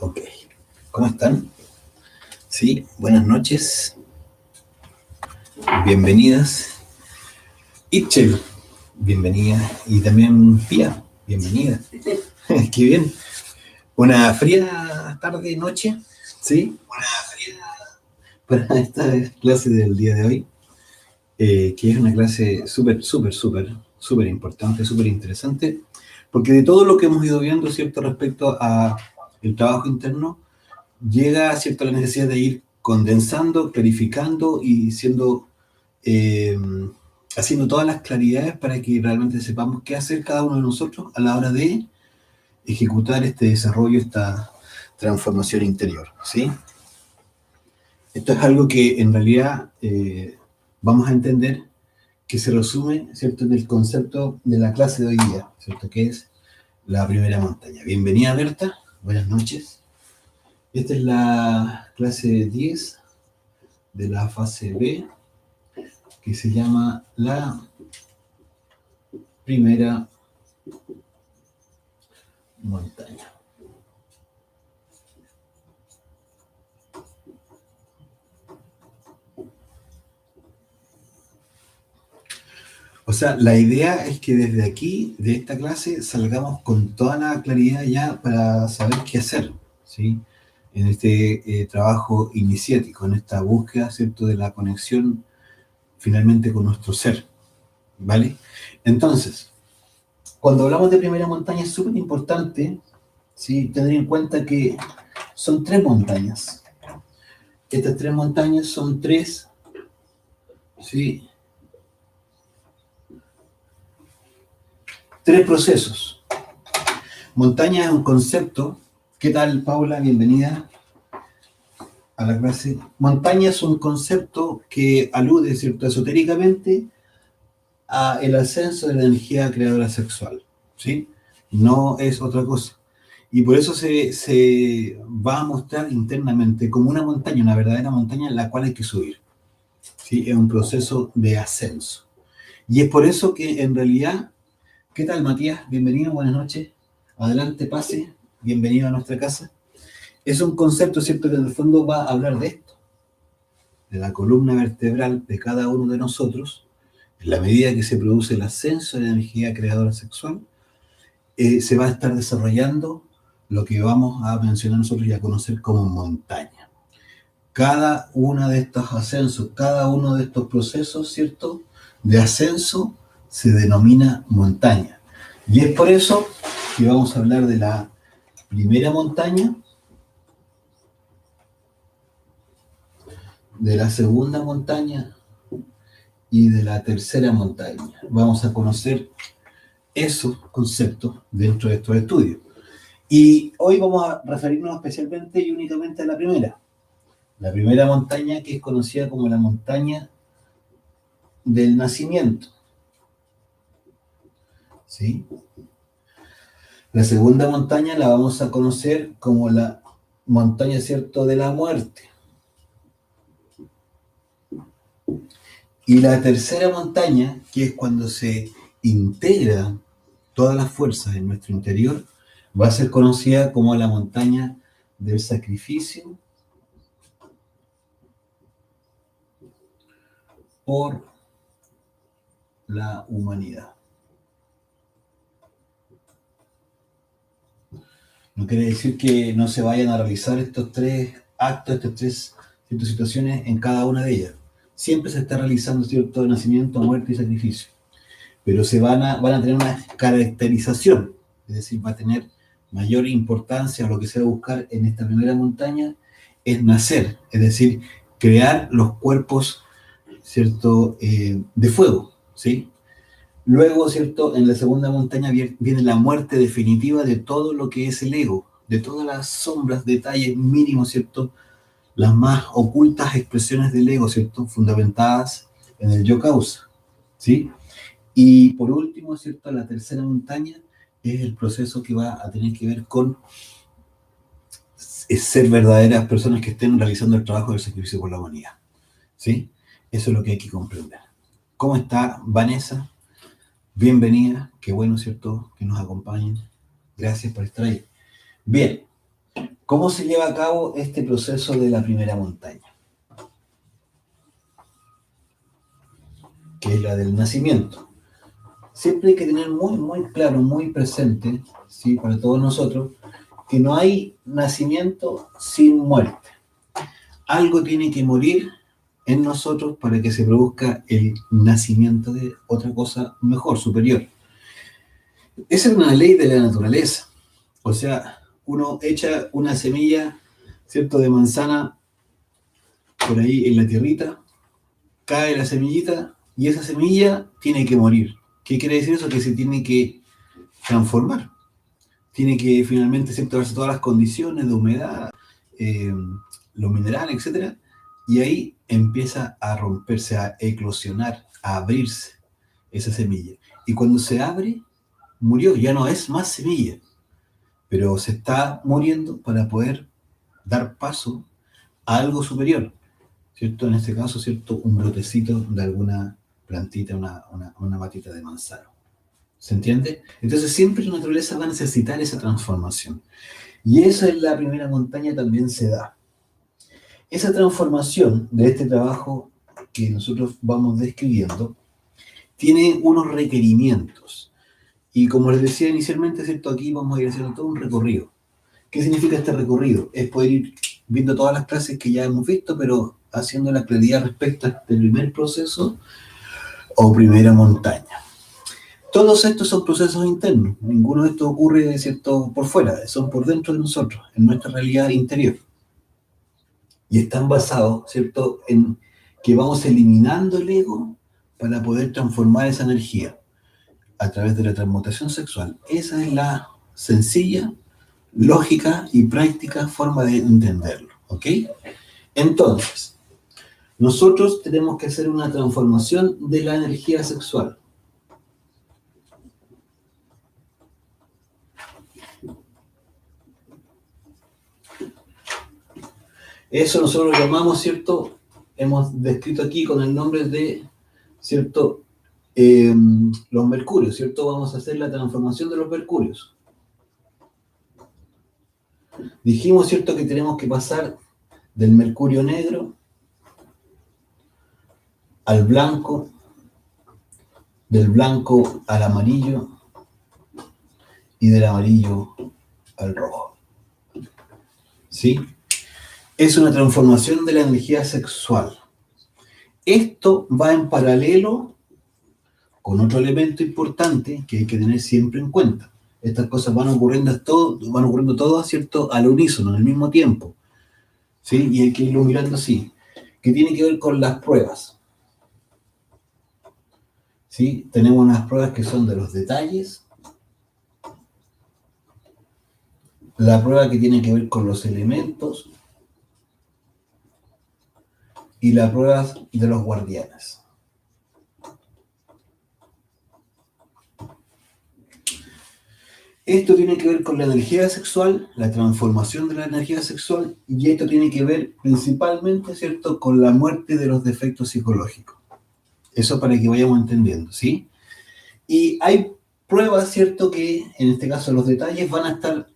Ok. ¿Cómo están? Sí, buenas noches. Bienvenidas. Itchel, bienvenida. Y también Pía, bienvenida. Qué bien. Una fría tarde, noche, ¿sí? Una fría para esta clase del día de hoy, que es una clase súper importante, súper interesante, porque de todo lo que hemos ido viendo, ¿cierto?, respecto a el trabajo interno, llega, ¿cierto?, la necesidad de ir condensando, clarificando y eh, haciendo todas las claridades para que realmente sepamos qué hacer cada uno de nosotros a la hora de ejecutar este desarrollo, esta transformación interior, ¿sí? Esto es algo que en realidad vamos a entender que se resume, ¿cierto?, en el concepto de la clase de hoy día, ¿cierto?, que es la primera montaña. Bienvenida, Berta, buenas noches. Esta es la clase 10 de la fase B, que se llama la primera montaña. O sea, la idea es que desde aquí, de esta clase, salgamos con toda la claridad ya para saber qué hacer, ¿sí? En este trabajo iniciático, en esta búsqueda, ¿cierto?, de la conexión finalmente con nuestro ser, ¿vale? Entonces, cuando hablamos de primera montaña es súper importante, ¿sí?, tener en cuenta que son 3 montañas. Estas 3 montañas son 3, ¿sí?, 3 procesos. Montaña es un concepto. ¿Qué tal, Paula? Bienvenida a la clase. Montaña es un concepto que alude, ¿cierto?, esotéricamente a el ascenso de la energía creadora sexual, ¿sí? No es otra cosa. Y por eso se va a mostrar internamente como una montaña, una verdadera montaña en la cual hay que subir, ¿sí? Es un proceso de ascenso. Y es por eso que en realidad, ¿qué tal, Matías? Bienvenido, buenas noches. Adelante, pase. Bienvenido a nuestra casa. Es un concepto, ¿cierto?, que en el fondo va a hablar de esto, de la columna vertebral de cada uno de nosotros. En la medida que se produce el ascenso de la energía creadora sexual, se va a estar desarrollando lo que vamos a mencionar nosotros y a conocer como montaña. Cada uno de estos ascensos, cada uno de estos procesos, ¿cierto?, de ascenso se denomina montaña. Y es por eso que vamos a hablar de la primera montaña, de la segunda montaña y de la tercera montaña. Vamos a conocer esos conceptos dentro de estos estudios. Y hoy vamos a referirnos especialmente y únicamente a la primera montaña, que es conocida como la montaña del nacimiento, ¿sí? La segunda montaña la vamos a conocer como la montaña, ¿cierto?, de la muerte. Y la tercera montaña, que es cuando se integra todas las fuerzas en nuestro interior, va a ser conocida como la montaña del sacrificio por la humanidad. No quiere decir que no se vayan a realizar estos 3 actos, estas 3 situaciones en cada una de ellas. Siempre se está realizando, ¿cierto?, nacimiento, muerte y sacrificio. Pero van a tener una caracterización, es decir, va a tener mayor importancia. Lo que se va a buscar en esta primera montaña es nacer, es decir, crear los cuerpos, ¿cierto?, de fuego, ¿sí? Luego, ¿cierto?, en la segunda montaña viene la muerte definitiva de todo lo que es el ego, de todas las sombras, detalles mínimos, ¿cierto?, las más ocultas expresiones del ego, ¿cierto?, fundamentadas en el yo causa, ¿sí? Y por último, ¿cierto?, la tercera montaña es el proceso que va a tener que ver con ser verdaderas personas que estén realizando el trabajo del sacrificio por la humanidad, ¿sí? Eso es lo que hay que comprender. ¿Cómo está Vanessa? Bienvenida, qué bueno, ¿cierto?, que nos acompañen. Gracias por estar ahí. Bien, ¿Cómo se lleva a cabo este proceso de la primera montaña? Que es la del nacimiento. Siempre hay que tener muy, muy claro, muy presente, ¿sí? Para todos nosotros, que no hay nacimiento sin muerte. Algo tiene que morir en nosotros para que se produzca el nacimiento de otra cosa mejor, superior. Esa es una ley de la naturaleza. O sea, uno echa una semilla, ¿cierto?, de manzana por ahí en la tierrita, cae la semillita y esa semilla tiene que morir. ¿Qué quiere decir eso? Que se tiene que transformar. Tiene que finalmente, ¿cierto?, darse todas las condiciones de humedad, eh, los minerales, etcétera, y ahí empieza a romperse, a eclosionar, a abrirse esa semilla. Y cuando se abre, murió, ya no es más semilla, pero se está muriendo para poder dar paso a algo superior, ¿cierto? En este caso, ¿cierto?, un brotecito de alguna plantita, una matita de manzano. ¿Se entiende? Entonces siempre la naturaleza va a necesitar esa transformación. Y eso en la primera montaña también se da. Esa transformación de este trabajo que nosotros vamos describiendo tiene unos requerimientos. Y como les decía inicialmente, ¿cierto?, aquí vamos a ir haciendo todo un recorrido. ¿Qué significa este recorrido? Es poder ir viendo todas las clases que ya hemos visto, pero haciendo la claridad respecto a este primer proceso o primera montaña. Todos estos son procesos internos. Ninguno de estos ocurre, ¿cierto?, por fuera, son por dentro de nosotros, en nuestra realidad interior. Y están basados, ¿cierto?, en que vamos eliminando el ego para poder transformar esa energía a través de la transmutación sexual. Esa es la sencilla, lógica y práctica forma de entenderlo, ¿ok? Entonces, nosotros tenemos que hacer una transformación de la energía sexual. Eso nosotros lo llamamos, ¿cierto? Hemos descrito aquí con el nombre de, ¿cierto?, los mercurios, ¿cierto? Vamos a hacer la transformación de los mercurios. Dijimos, ¿cierto?, que tenemos que pasar del mercurio negro al blanco, del blanco al amarillo y del amarillo al rojo. ¿Sí? Es una transformación de la energía sexual. Esto va en paralelo con otro elemento importante que hay que tener siempre en cuenta. Estas cosas van ocurriendo todas, ¿cierto?, al unísono, al mismo tiempo. ¿Sí? Y hay que irlo mirando así. Que tiene que ver con las pruebas. ¿Sí? Tenemos unas pruebas que son de los detalles. La prueba que tiene que ver con los elementos. Y la prueba de los guardianes. Esto tiene que ver con la energía sexual, la transformación de la energía sexual, y esto tiene que ver principalmente, ¿cierto?, con la muerte de los defectos psicológicos. Eso para que vayamos entendiendo, ¿sí? Y hay pruebas, ¿cierto?, que en este caso los detalles van a estar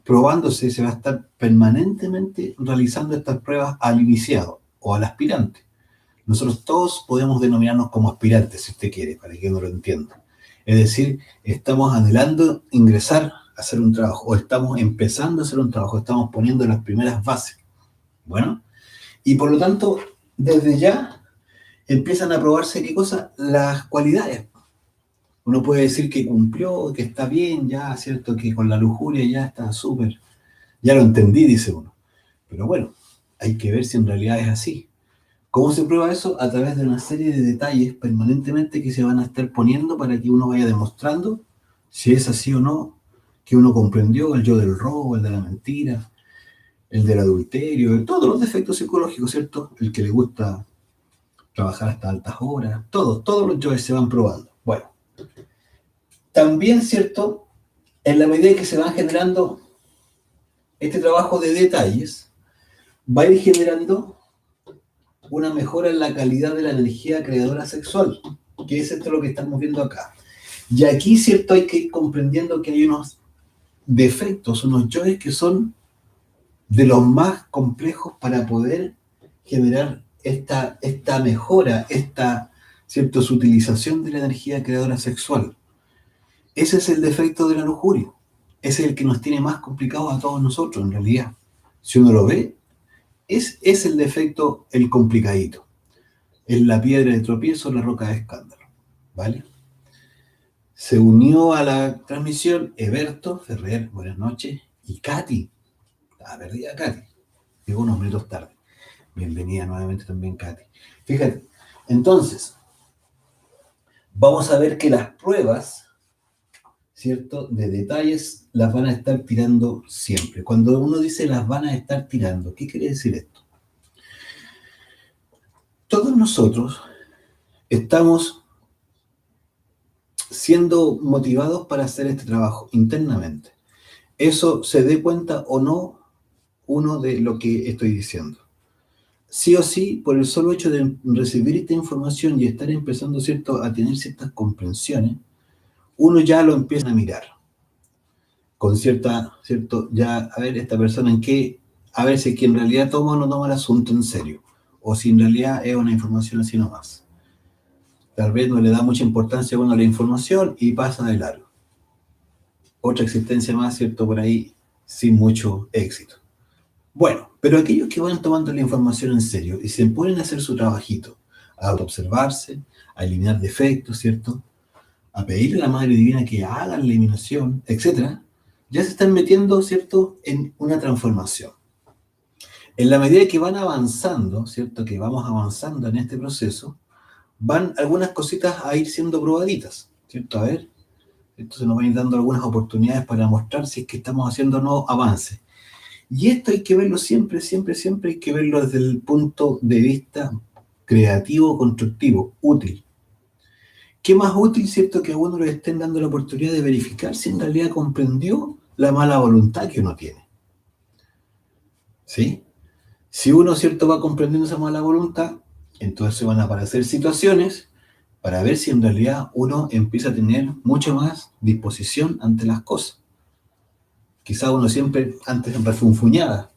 probándose, se va a estar permanentemente realizando estas pruebas al iniciado o al aspirante. Nosotros todos podemos denominarnos como aspirantes, si usted quiere, para que no lo entienda. Es decir, estamos anhelando ingresar a hacer un trabajo, o estamos empezando a hacer un trabajo, estamos poniendo las primeras bases. Bueno, y por lo tanto, desde ya empiezan a probarse, ¿qué cosa? Las cualidades. Uno puede decir que cumplió, que está bien, ya, ¿cierto? Que con la lujuria ya está súper. Ya lo entendí, dice uno. Pero bueno, hay que ver si en realidad es así. ¿Cómo se prueba eso? A través de una serie de detalles permanentemente que se van a estar poniendo para que uno vaya demostrando si es así o no, que uno comprendió el yo del robo, el de la mentira, el del adulterio, todos los defectos psicológicos, ¿cierto? El que le gusta trabajar hasta altas horas, todos los yoes se van probando. Bueno, también, ¿cierto? En la medida que se van generando este trabajo de detalles, va a ir generando una mejora en la calidad de la energía creadora sexual, que es esto lo que estamos viendo acá. Y aquí, ¿cierto?, hay que ir comprendiendo que hay unos defectos, unos yoes que son de los más complejos para poder generar esta mejora, esta, ¿cierto?, su utilización de la energía creadora sexual. Ese es el defecto de la lujuria. Ese es el que nos tiene más complicados a todos nosotros, en realidad. Si uno lo ve, es el defecto, el complicadito. Es la piedra de tropiezo, la roca de escándalo. ¿Vale? Se unió a la transmisión Eberto Ferrer, buenas noches, y Katy. Estaba perdida Katy. Llegó unos minutos tarde. Bienvenida nuevamente también, Katy. Fíjate, entonces, vamos a ver que las pruebas, ¿cierto?, de detalles las van a estar tirando siempre. Cuando uno dice las van a estar tirando, ¿qué quiere decir esto? Todos nosotros estamos siendo motivados para hacer este trabajo internamente. Eso se dé cuenta o no uno de lo que estoy diciendo. Sí o sí, por el solo hecho de recibir esta información y estar empezando, ¿cierto?, a tener ciertas comprensiones, uno ya lo empieza a mirar con cierta, ¿cierto?, ya a ver esta persona en qué, a ver si es que en realidad toma o no toma el asunto en serio, o si en realidad es una información así nomás. Tal vez no le da mucha importancia a la información y pasa de largo. Otra existencia más, ¿cierto?, por ahí sin mucho éxito. Bueno, pero aquellos que van tomando la información en serio y se ponen a hacer su trabajito, a autoobservarse, a eliminar defectos, ¿cierto?, a pedirle a la Madre Divina que haga la eliminación, etc., ya se están metiendo, ¿cierto?, en una transformación. En la medida que van avanzando, ¿cierto?, que vamos avanzando en este proceso, van algunas cositas a ir siendo probaditas, ¿cierto? A ver, entonces nos van a ir dando algunas oportunidades para mostrar si es que estamos haciendo o no avances. Y esto hay que verlo siempre, siempre, siempre hay que verlo desde el punto de vista creativo, constructivo, útil. ¿Qué más útil, cierto, que a uno le estén dando la oportunidad de verificar si en realidad comprendió la mala voluntad que uno tiene? ¿Sí? Si uno, cierto, va comprendiendo esa mala voluntad, entonces van a aparecer situaciones para ver si en realidad uno empieza a tener mucho más disposición ante las cosas. Quizá uno siempre antes refunfuñaba.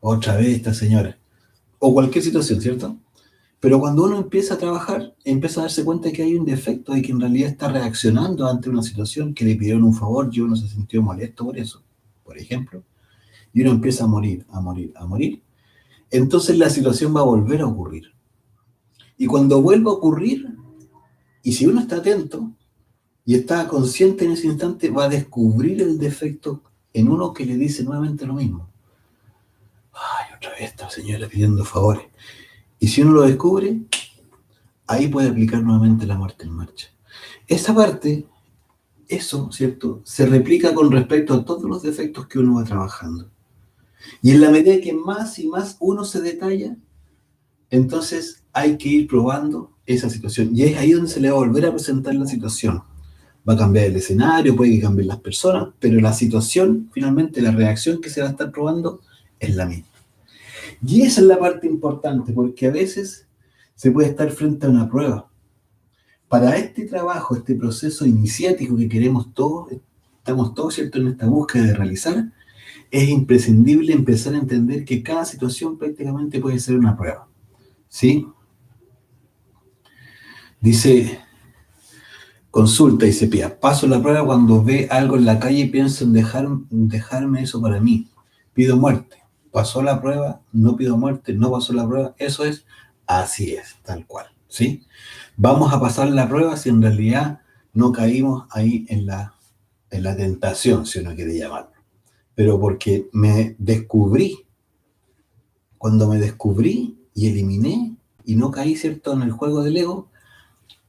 Otra vez esta señora. O cualquier situación, ¿cierto? Pero cuando uno empieza a trabajar, empieza a darse cuenta de que hay un defecto y que en realidad está reaccionando ante una situación que le pidieron un favor y uno se sintió molesto por eso, por ejemplo, y uno empieza a morir, a morir, a morir, entonces la situación va a volver a ocurrir. Y cuando vuelva a ocurrir, y si uno está atento y está consciente en ese instante, va a descubrir el defecto en uno que le dice nuevamente lo mismo. Ay, otra vez esta señora pidiendo favores. Y si uno lo descubre, ahí puede aplicar nuevamente la muerte en marcha. Esa parte, eso, ¿cierto?, se replica con respecto a todos los defectos que uno va trabajando. Y en la medida que más y más uno se detalla, entonces hay que ir probando esa situación. Y es ahí donde se le va a volver a presentar la situación. Va a cambiar el escenario, puede que cambien las personas, pero la situación, finalmente, la reacción que se va a estar probando es la misma. Y esa es la parte importante, porque a veces se puede estar frente a una prueba. Para este trabajo, este proceso iniciático que queremos todos, estamos todos, ¿cierto?, en esta búsqueda de realizar, es imprescindible empezar a entender que cada situación prácticamente puede ser una prueba. ¿Sí? Dice, consulta y se pida. Paso la prueba cuando ve algo en la calle y pienso en dejarme eso para mí. Pido muerte. Pasó la prueba, no pido muerte, no pasó la prueba. Eso es, así es, tal cual. ¿Sí? Vamos a pasar la prueba si en realidad no caímos ahí en la tentación, si uno quiere llamarlo. Pero porque me descubrí. Cuando me descubrí y eliminé y no caí, ¿cierto?, en el juego del ego,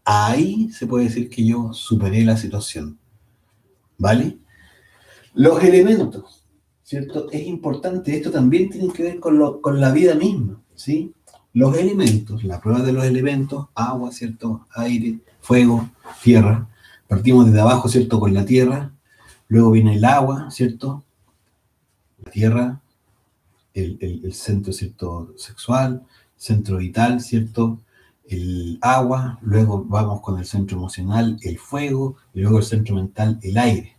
ahí se puede decir que yo superé la situación. ¿Vale? Los elementos, ¿cierto? Es importante, esto también tiene que ver con la vida misma, ¿sí? Los elementos, la prueba de los elementos, agua, ¿cierto?, aire, fuego, tierra. Partimos desde abajo, ¿cierto?, con la tierra. Luego viene el agua, ¿cierto? La tierra, el centro, ¿cierto?, sexual, centro vital, ¿cierto?, el agua, luego vamos con el centro emocional, el fuego, y luego el centro mental, el aire.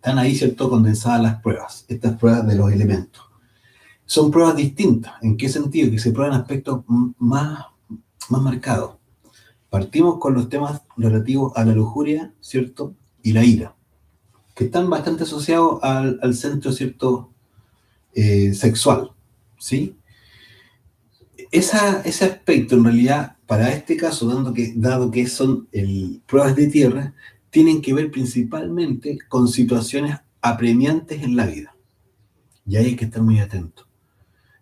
están ahí, ¿cierto?, condensadas las pruebas, estas pruebas de los elementos. Son pruebas distintas. ¿En qué sentido? Que se prueban aspectos más marcados. Partimos con los temas relativos a la lujuria, ¿cierto?, y la ira, que están bastante asociados al centro, ¿cierto?, sexual, ¿sí? Ese aspecto, en realidad, para este caso, dado que son pruebas de tierra, tienen que ver principalmente con situaciones apremiantes en la vida. Y ahí hay que estar muy atento.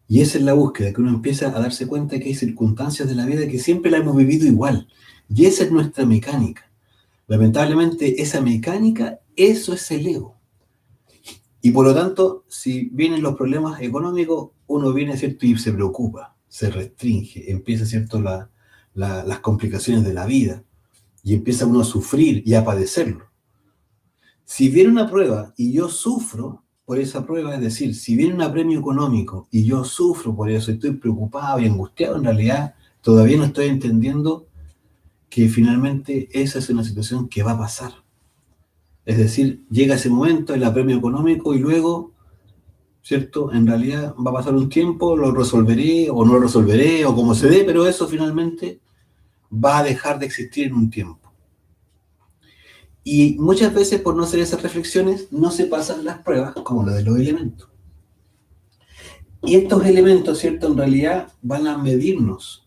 Y esa es la búsqueda, que uno empieza a darse cuenta que hay circunstancias de la vida que siempre la hemos vivido igual. Y esa es nuestra mecánica. Lamentablemente, esa mecánica, eso es el ego. Y por lo tanto, si vienen los problemas económicos, uno viene, ¿cierto?, y se preocupa, se restringe, empieza, ¿cierto?, las complicaciones de la vida, y empieza uno a sufrir y a padecerlo. Si viene una prueba y yo sufro por esa prueba, es decir, si viene un apremio económico y yo sufro por eso, estoy preocupado y angustiado, en realidad todavía no estoy entendiendo que finalmente esa es una situación que va a pasar. Es decir, llega ese momento, el apremio económico, y luego, ¿cierto?, en realidad va a pasar un tiempo, lo resolveré o no lo resolveré, o como se dé, pero eso finalmente va a dejar de existir en un tiempo. Y muchas veces, por no hacer esas reflexiones, no se pasan las pruebas como lo de los elementos. Y estos elementos, ¿cierto?, en realidad van a medirnos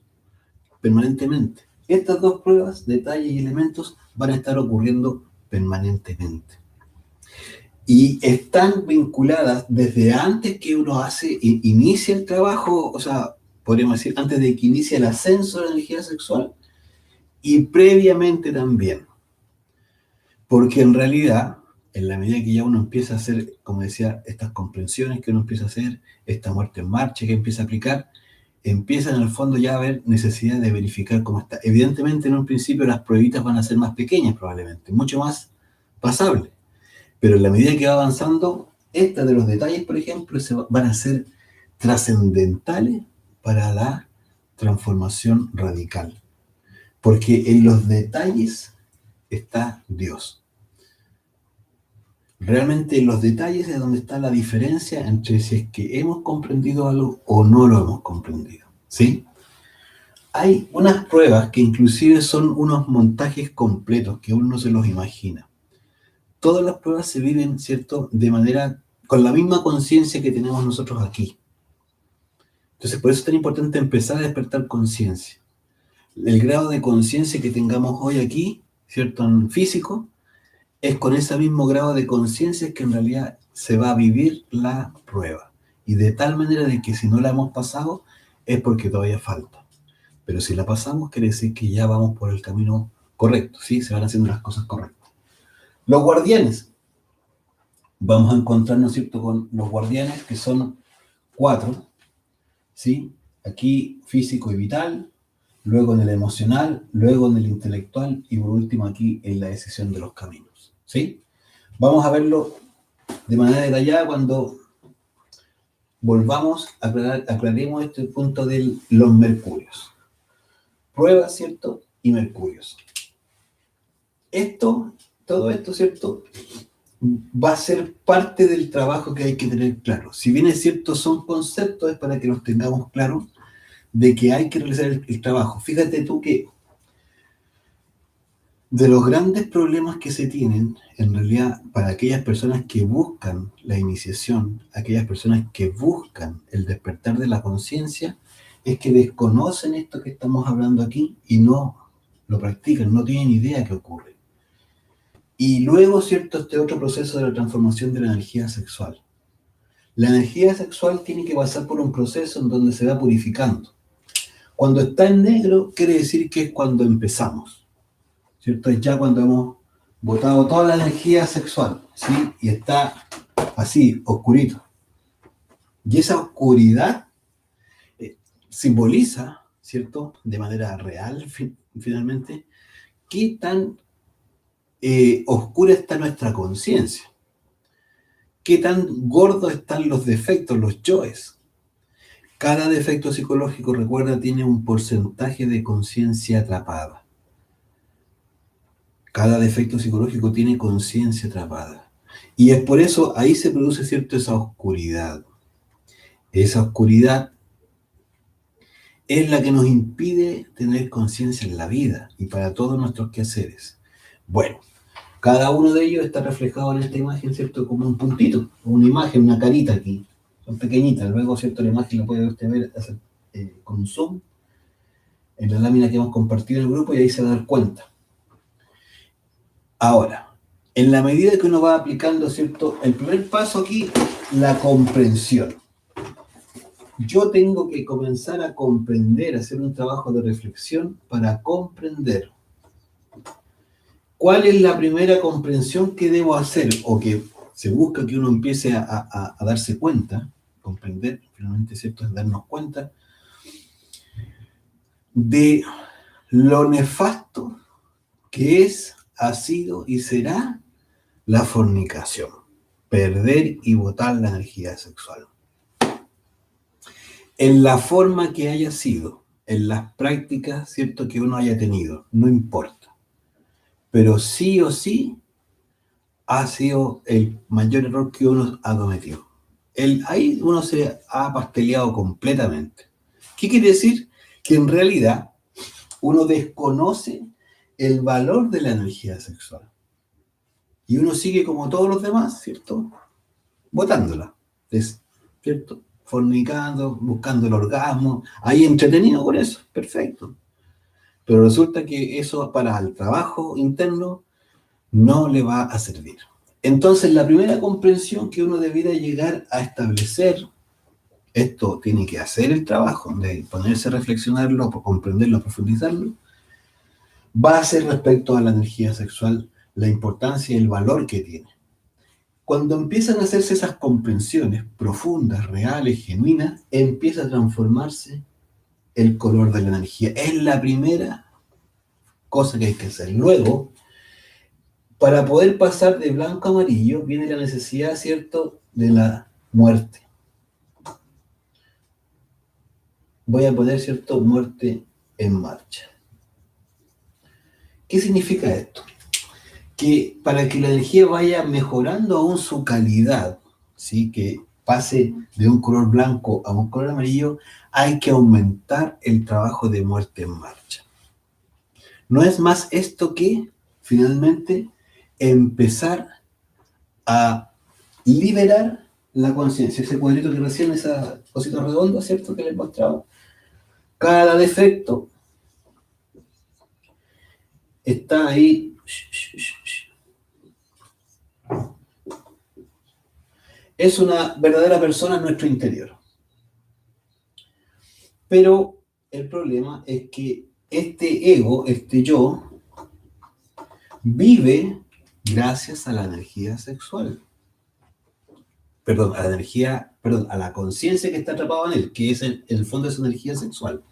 permanentemente. Estas dos pruebas, detalles y elementos, van a estar ocurriendo permanentemente. Y están vinculadas desde antes que uno inicia el trabajo, o sea, podríamos decir, antes de que inicie el ascenso de la energía sexual, y previamente también. Porque en realidad, en la medida que ya uno empieza a hacer, como decía, estas comprensiones que uno empieza a hacer, esta muerte en marcha que empieza a aplicar, empieza en el fondo ya a haber necesidad de verificar cómo está. Evidentemente, en un principio las pruebitas van a ser más pequeñas probablemente, mucho más pasables. Pero en la medida que va avanzando, estas de los detalles, por ejemplo, van a ser trascendentales para la transformación radical. Porque en los detalles está Dios. Realmente en los detalles es donde está la diferencia entre si es que hemos comprendido algo o no lo hemos comprendido, ¿sí? Hay unas pruebas que inclusive son unos montajes completos que uno no se los imagina. Todas las pruebas se viven, ¿cierto?, de manera, con la misma conciencia que tenemos nosotros aquí. Entonces, por eso es tan importante empezar a despertar conciencia. El grado de conciencia que tengamos hoy aquí, ¿cierto?, en físico, es con ese mismo grado de conciencia que en realidad se va a vivir la prueba. Y de tal manera de que si no la hemos pasado, es porque todavía falta. Pero si la pasamos, quiere decir que ya vamos por el camino correcto, ¿sí? Se van haciendo las cosas correctas. Los guardianes. Vamos a encontrarnos, ¿cierto?, con los guardianes, que son 4, ¿sí? Aquí físico y vital, luego en el emocional, luego en el intelectual y por último aquí en la decisión de los caminos, ¿sí? Vamos a verlo de manera detallada cuando volvamos, aclaremos este punto de los mercurios. Pruebas, ¿cierto?, y mercurios. Todo esto, ¿cierto?, va a ser parte del trabajo que hay que tener claro. Si bien es cierto, son conceptos, es para que nos tengamos claro de que hay que realizar el trabajo. Fíjate tú que de los grandes problemas que se tienen, en realidad, para aquellas personas que buscan la iniciación, aquellas personas que buscan el despertar de la conciencia, es que desconocen esto que estamos hablando aquí y no lo practican, no tienen idea qué ocurre. Y luego, ¿cierto?, este otro proceso de la transformación de la energía sexual. La energía sexual tiene que pasar por un proceso en donde se va purificando. Cuando está en negro, quiere decir que es cuando empezamos, ¿cierto? Es ya cuando hemos botado toda la energía sexual, ¿sí? Y está así, oscurito. Y esa oscuridad simboliza, ¿cierto?, de manera real, finalmente, qué tan oscura está nuestra conciencia, qué tan gordos están los defectos, los yoes. Cada defecto psicológico, recuerda, tiene un porcentaje de conciencia atrapada. Cada defecto psicológico tiene conciencia atrapada. Y es por eso, ahí se produce, ¿cierto?, esa oscuridad. Esa oscuridad es la que nos impide tener conciencia en la vida y para todos nuestros quehaceres. Bueno, cada uno de ellos está reflejado en esta imagen, ¿cierto?, como un puntito, una imagen, una carita aquí. Son pequeñitas. Luego, ¿cierto?, la imagen la puede usted ver con zoom en la lámina que hemos compartido en el grupo y ahí se va a dar cuenta. Ahora, en la medida que uno va aplicando, ¿cierto?, el primer paso aquí, la comprensión. Yo tengo que comenzar a comprender, hacer un trabajo de reflexión para comprender. ¿Cuál es la primera comprensión que debo hacer o que se busca que uno empiece a darse cuenta? Comprender, finalmente, ¿cierto?, es darnos cuenta de lo nefasto que es, ha sido y será la fornicación. Perder y botar la energía sexual. En la forma que haya sido, en las prácticas, ¿cierto?, que uno haya tenido, no importa. Pero sí o sí ha sido el mayor error que uno ha cometido. Ahí uno se ha pasteleado completamente. ¿Qué quiere decir? Que en realidad uno desconoce el valor de la energía sexual. Y uno sigue como todos los demás, ¿cierto?, botándola, ¿cierto?, fornicando, buscando el orgasmo, ahí entretenido con eso, perfecto. Pero resulta que eso para el trabajo interno no le va a servir. Entonces, la primera comprensión que uno debiera llegar a establecer, esto tiene que hacer el trabajo de ponerse a reflexionarlo, comprenderlo, profundizarlo, va a ser respecto a la energía sexual, la importancia y el valor que tiene. Cuando empiezan a hacerse esas comprensiones profundas, reales, genuinas, empieza a transformarse el color de la energía. Es la primera cosa que hay que hacer. Luego, para poder pasar de blanco a amarillo, viene la necesidad, ¿cierto?, de la muerte. Voy a poner, ¿cierto?, muerte en marcha. ¿Qué significa esto? Que para que la energía vaya mejorando aún su calidad, ¿sí?, que pase de un color blanco a un color amarillo, hay que aumentar el trabajo de muerte en marcha. No es más esto que, finalmente, empezar a liberar la conciencia. Ese cuadrito que recién, esa cosita redonda, ¿cierto?, que les mostraba. Cada defecto está ahí. Es una verdadera persona en nuestro interior. Pero el problema es que este ego, este yo, vive gracias a la energía sexual. A la conciencia que está atrapada en él, que es el fondo de esa energía sexual.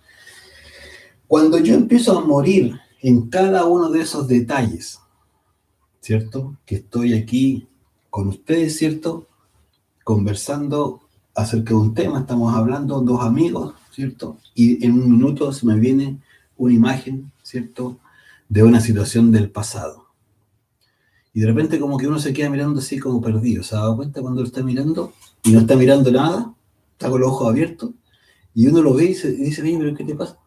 Cuando yo empiezo a morir en cada uno de esos detalles, ¿cierto?, que estoy aquí con ustedes, ¿cierto?, conversando acerca de un tema, estamos hablando dos amigos, ¿cierto?, y en un minuto se me viene una imagen, ¿cierto?, de una situación del pasado. Y de repente como que uno se queda mirando así como perdido. ¿Se ha dado cuenta cuando lo está mirando y no está mirando nada? Está con los ojos abiertos. Y uno lo ve y dice, oye, pero ¿qué te pasa?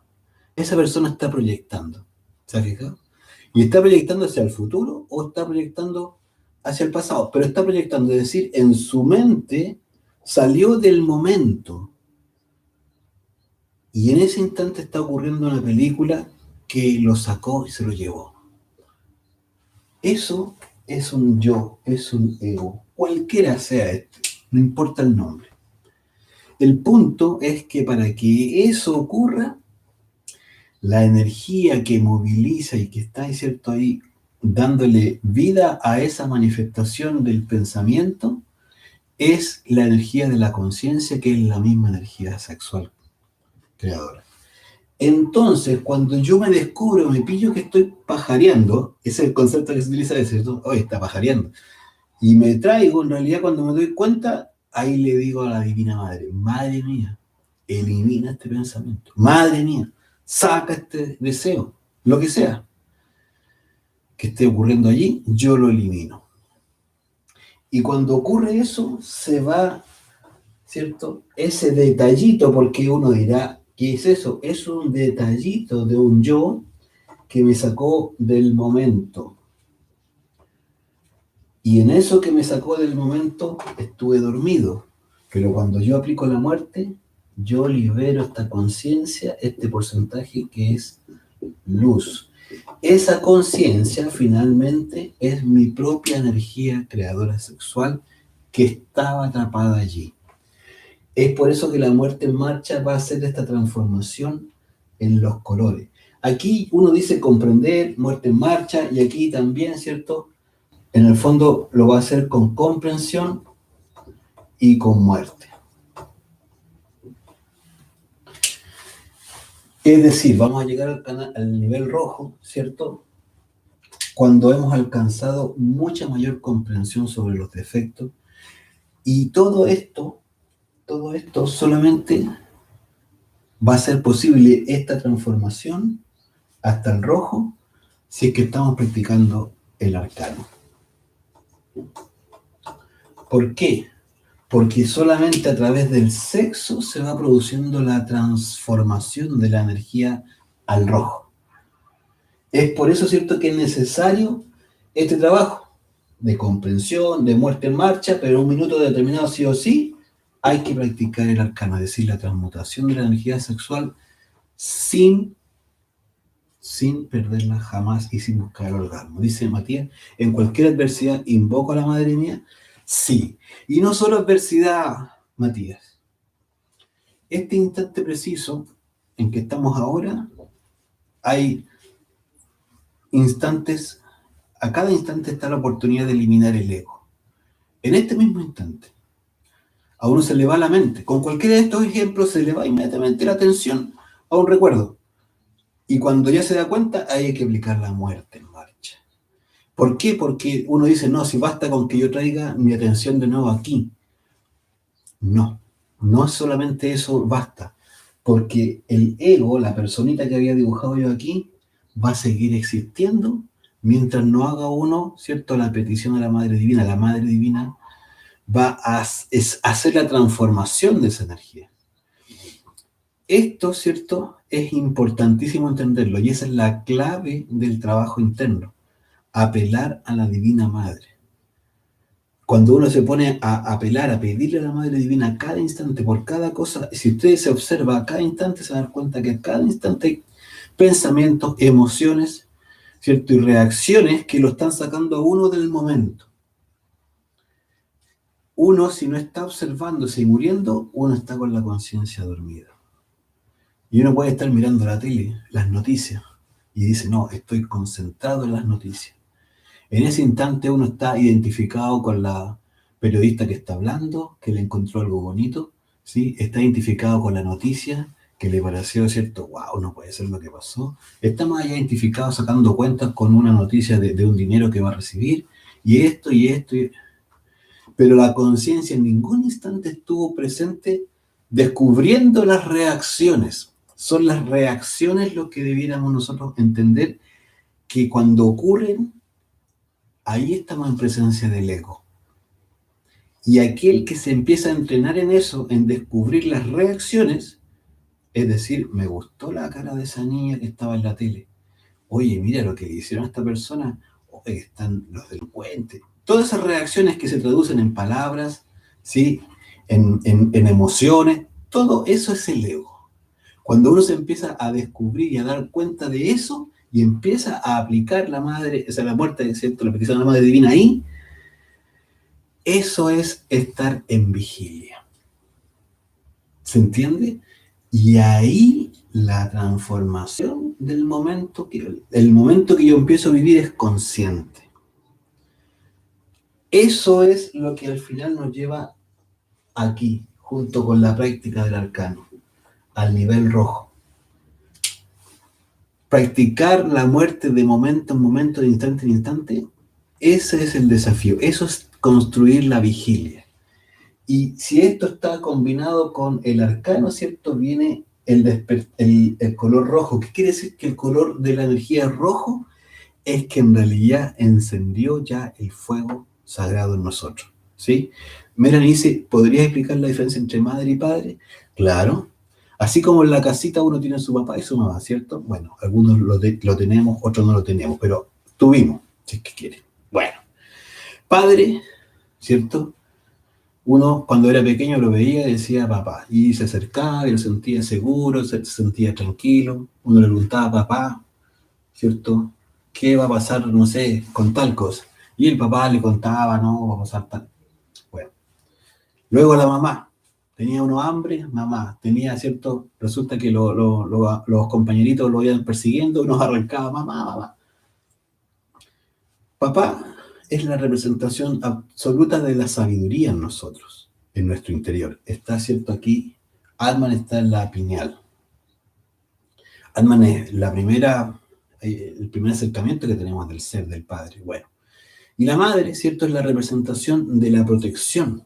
Esa persona está proyectando. ¿Se ha fijado? Y está proyectando hacia el futuro o está proyectando hacia el pasado. Pero está proyectando, es decir, en su mente salió del momento. Y en ese instante está ocurriendo una película que lo sacó y se lo llevó. Eso es un yo, es un ego, cualquiera sea este, no importa el nombre. El punto es que para que eso ocurra, la energía que moviliza y que está, ¿cierto?, ahí dándole vida a esa manifestación del pensamiento, es la energía de la conciencia, que es la misma energía sexual creadora. Entonces, cuando yo me descubro, me pillo que estoy pajareando, ese es el concepto que se utiliza a veces, ¿no? Oye, está pajareando. Y me traigo, en realidad, cuando me doy cuenta, ahí le digo a la Divina Madre, Madre mía, elimina este pensamiento. Madre mía, saca este deseo, lo que sea que esté ocurriendo allí, yo lo elimino. Y cuando ocurre eso, se va, ¿cierto? Ese detallito, porque uno dirá, ¿qué es eso? Es un detallito de un yo que me sacó del momento. Y en eso que me sacó del momento, estuve dormido. Pero cuando yo aplico la muerte, yo libero esta conciencia, este porcentaje que es luz. Esa conciencia finalmente es mi propia energía creadora sexual que estaba atrapada allí. Es por eso que la muerte en marcha va a hacer esta transformación en los colores. Aquí uno dice comprender, muerte en marcha, y aquí también, ¿cierto? En el fondo lo va a hacer con comprensión y con muerte. Es decir, vamos a llegar al nivel rojo, ¿cierto? Cuando hemos alcanzado mucha mayor comprensión sobre los defectos, y todo esto solamente va a ser posible esta transformación hasta el rojo si es que estamos practicando el arcano. ¿Por qué? Porque solamente a través del sexo se va produciendo la transformación de la energía al rojo. Es por eso, ¿cierto?, que es necesario este trabajo de comprensión, de muerte en marcha, pero en un minuto determinado sí o sí hay que practicar el arcano, es decir, la transmutación de la energía sexual sin perderla jamás y sin buscar el orgasmo. Dice Matías, en cualquier adversidad invoco a la madre mía, sí. Y no solo adversidad, Matías. Este instante preciso en que estamos ahora, hay instantes, a cada instante está la oportunidad de eliminar el ego. En este mismo instante, a uno se le va la mente. Con cualquiera de estos ejemplos se le va inmediatamente la atención a un recuerdo. Y cuando ya se da cuenta, hay que aplicar la muerte en marcha. ¿Por qué? Porque uno dice, no, si basta con que yo traiga mi atención de nuevo aquí. No, no solamente eso basta. Porque el ego, la personita que había dibujado yo aquí, va a seguir existiendo mientras no haga uno, ¿cierto?, la petición a la Madre Divina. La Madre Divina va a hacer la transformación de esa energía. Esto, ¿cierto?, es importantísimo entenderlo y esa es la clave del trabajo interno. Apelar a la Divina Madre. Cuando uno se pone a apelar, a pedirle a la Madre Divina a cada instante, por cada cosa, si usted se observa a cada instante, se va a dar cuenta que a cada instante hay pensamientos, emociones, ¿cierto?, y reacciones que lo están sacando a uno del momento. Uno, si no está observándose y muriendo, uno está con la conciencia dormida. Y uno puede estar mirando la tele, las noticias, y dice, no, estoy concentrado en las noticias. En ese instante uno está identificado con la periodista que está hablando, que le encontró algo bonito, ¿sí? Está identificado con la noticia, que le pareció, ¿cierto? ¡Wow! No puede ser lo que pasó. Está más allá identificado sacando cuentas con una noticia de un dinero que va a recibir, y esto, y esto, pero la conciencia en ningún instante estuvo presente descubriendo las reacciones. Son las reacciones lo que debiéramos nosotros entender que cuando ocurren, ahí estamos en presencia del ego. Y aquel que se empieza a entrenar en eso, en descubrir las reacciones, es decir, me gustó la cara de esa niña que estaba en la tele. Oye, mira lo que le hicieron a esta persona. Oye, están los delincuentes. Todas esas reacciones que se traducen en palabras, ¿sí?, en emociones, todo eso es el ego. Cuando uno se empieza a descubrir y a dar cuenta de eso y empieza a aplicar la madre, o sea, la muerte, ¿cierto?, la petición de la Madre Divina ahí, eso es estar en vigilia. ¿Se entiende? Y ahí la transformación del momento, el momento que yo empiezo a vivir es consciente. Eso es lo que al final nos lleva aquí, junto con la práctica del arcano, al nivel rojo. Practicar la muerte de momento en momento, de instante en instante, ese es el desafío. Eso es construir la vigilia. Y si esto está combinado con el arcano, ¿cierto?, viene el color rojo. ¿Qué quiere decir? Que el color de la energía rojo es que en realidad encendió ya el fuego sagrado en nosotros. ¿sí? Melanie dice, ¿podrías explicar la diferencia entre madre y padre? Claro. Así como en la casita uno tiene su papá y su mamá, ¿cierto? Bueno, algunos lo tenemos, otros no lo tenemos, pero tuvimos, si es que quieren. Bueno, padre, ¿cierto? Uno cuando era pequeño lo veía y decía papá, y se acercaba y lo sentía seguro, se sentía tranquilo. Uno le preguntaba papá, ¿cierto? ¿Qué va a pasar, no sé, con tal cosa? Y el papá le contaba, no, va a pasar tal. Bueno, luego la mamá, tenía uno hambre, mamá, tenía, ¿cierto? Resulta que los compañeritos lo iban persiguiendo y nos arrancaba, mamá, mamá. Papá es la representación absoluta de la sabiduría en nosotros, en nuestro interior. Está, ¿cierto? Aquí, Atman está en la pineal. Atman es el primer acercamiento que tenemos del ser, del Padre. Bueno, y la madre, ¿cierto? Es la representación de la protección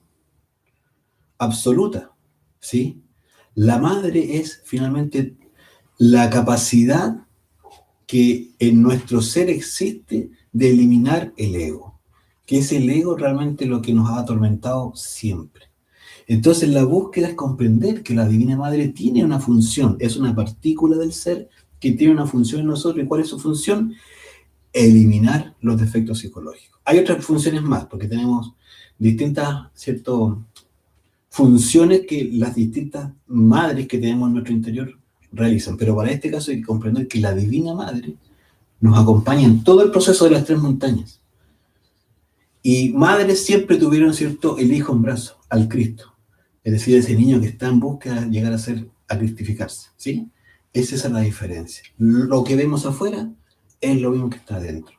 absoluta, ¿sí? La madre es finalmente la capacidad que en nuestro ser existe de eliminar el ego, que es el ego realmente lo que nos ha atormentado siempre. Entonces la búsqueda es comprender que la Divina Madre tiene una función, es una partícula del ser que tiene una función en nosotros. ¿Y cuál es su función? Eliminar los defectos psicológicos. Hay otras funciones más, porque tenemos distintas, ¿cierto?, funciones que las distintas madres que tenemos en nuestro interior realizan. Pero para este caso hay que comprender que la Divina Madre nos acompaña en todo el proceso de las tres montañas. Y madres siempre tuvieron, ¿cierto?, el hijo en brazos, al Cristo. Es decir, ese niño que está en búsqueda de llegar a cristificarse, ¿sí? Esa es la diferencia. Lo que vemos afuera es lo mismo que está adentro.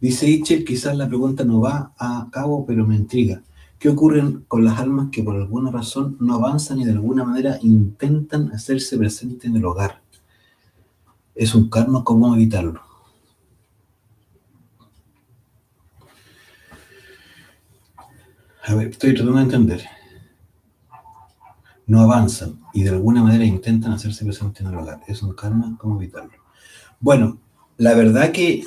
Dice Itchel, quizás la pregunta no va a cabo, pero me intriga. ¿Qué ocurre con las almas que por alguna razón no avanzan y de alguna manera intentan hacerse presentes en el hogar? ¿Es un karma? ¿Cómo evitarlo? A ver, estoy tratando de entender. No avanzan y de alguna manera intentan hacerse presentes en el hogar. ¿Es un karma? ¿Cómo evitarlo? Bueno, la verdad que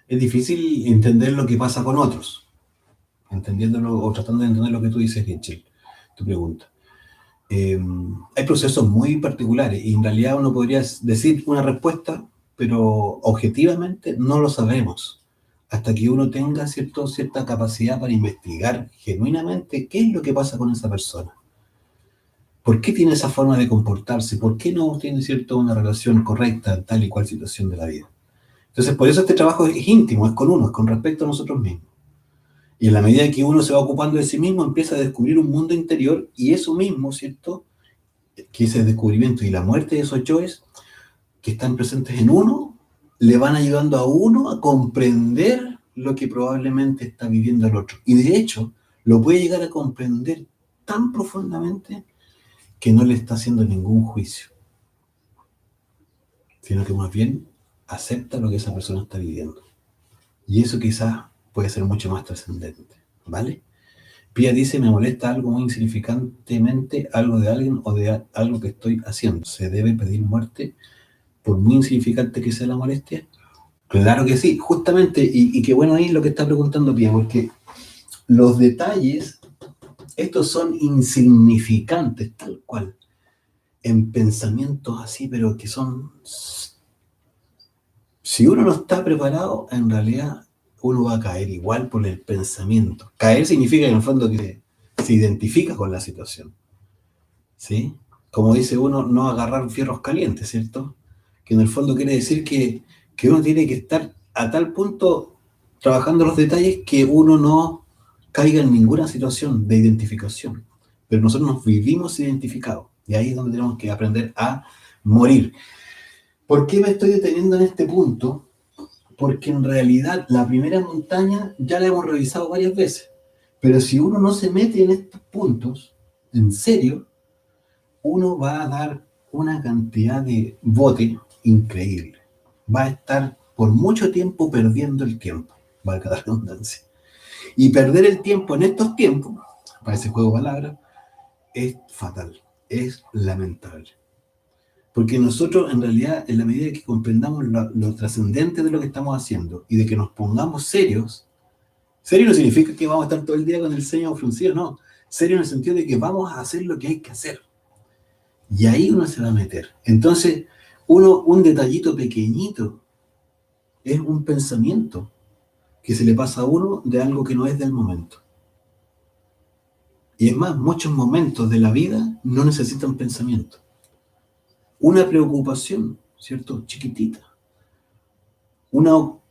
es difícil entender lo que pasa con otros, entendiéndolo o tratando de entender lo que tú dices, Hitchell, tu pregunta. Hay procesos muy particulares y en realidad uno podría decir una respuesta, pero objetivamente no lo sabemos hasta que uno tenga cierta capacidad para investigar genuinamente qué es lo que pasa con esa persona. ¿Por qué tiene esa forma de comportarse? ¿Por qué no tiene una relación correcta en tal y cual situación de la vida? Entonces, por eso este trabajo es íntimo, es con uno, es con respecto a nosotros mismos. Y en la medida que uno se va ocupando de sí mismo, empieza a descubrir un mundo interior y eso mismo, ¿cierto?, que ese descubrimiento y la muerte de esos yoes que están presentes en uno, le van ayudando a uno a comprender lo que probablemente está viviendo el otro. Y de hecho, lo puede llegar a comprender tan profundamente que no le está haciendo ningún juicio, sino que más bien acepta lo que esa persona está viviendo. Y eso quizás puede ser mucho más trascendente, ¿vale? Pía dice, me molesta algo muy insignificantemente, algo de alguien o de algo que estoy haciendo. ¿Se debe pedir muerte por muy insignificante que sea la molestia? Claro que sí, justamente, y qué bueno ahí lo que está preguntando Pía, porque los detalles, estos son insignificantes, tal cual, en pensamientos así, pero que son... Si uno no está preparado, en realidad uno va a caer igual por el pensamiento. Caer significa en el fondo que se identifica con la situación, ¿sí? Como dice uno, no agarrar fierros calientes, ¿cierto? Que en el fondo quiere decir que uno tiene que estar a tal punto trabajando los detalles que uno no caiga en ninguna situación de identificación. Pero nosotros nos vivimos identificados y ahí es donde tenemos que aprender a morir. ¿Por qué me estoy deteniendo en este punto? Porque en realidad la primera montaña ya la hemos revisado varias veces. Pero si uno no se mete en estos puntos, en serio, uno va a dar una cantidad de bote increíble. Va a estar por mucho tiempo perdiendo el tiempo, valga la redundancia. Y perder el tiempo en estos tiempos, para ese juego de palabras, es fatal, es lamentable. Porque nosotros, en realidad, en la medida que comprendamos lo trascendente de lo que estamos haciendo y de que nos pongamos serios, Serio no significa que vamos a estar todo el día con el ceño fruncido, no. Serio en el sentido de que vamos a hacer lo que hay que hacer. Y ahí uno se va a meter. Entonces, un detallito pequeñito es un pensamiento que se le pasa a uno de algo que no es del momento. Y es más, muchos momentos de la vida no necesitan pensamiento. Una preocupación, ¿cierto? Chiquitita. Uno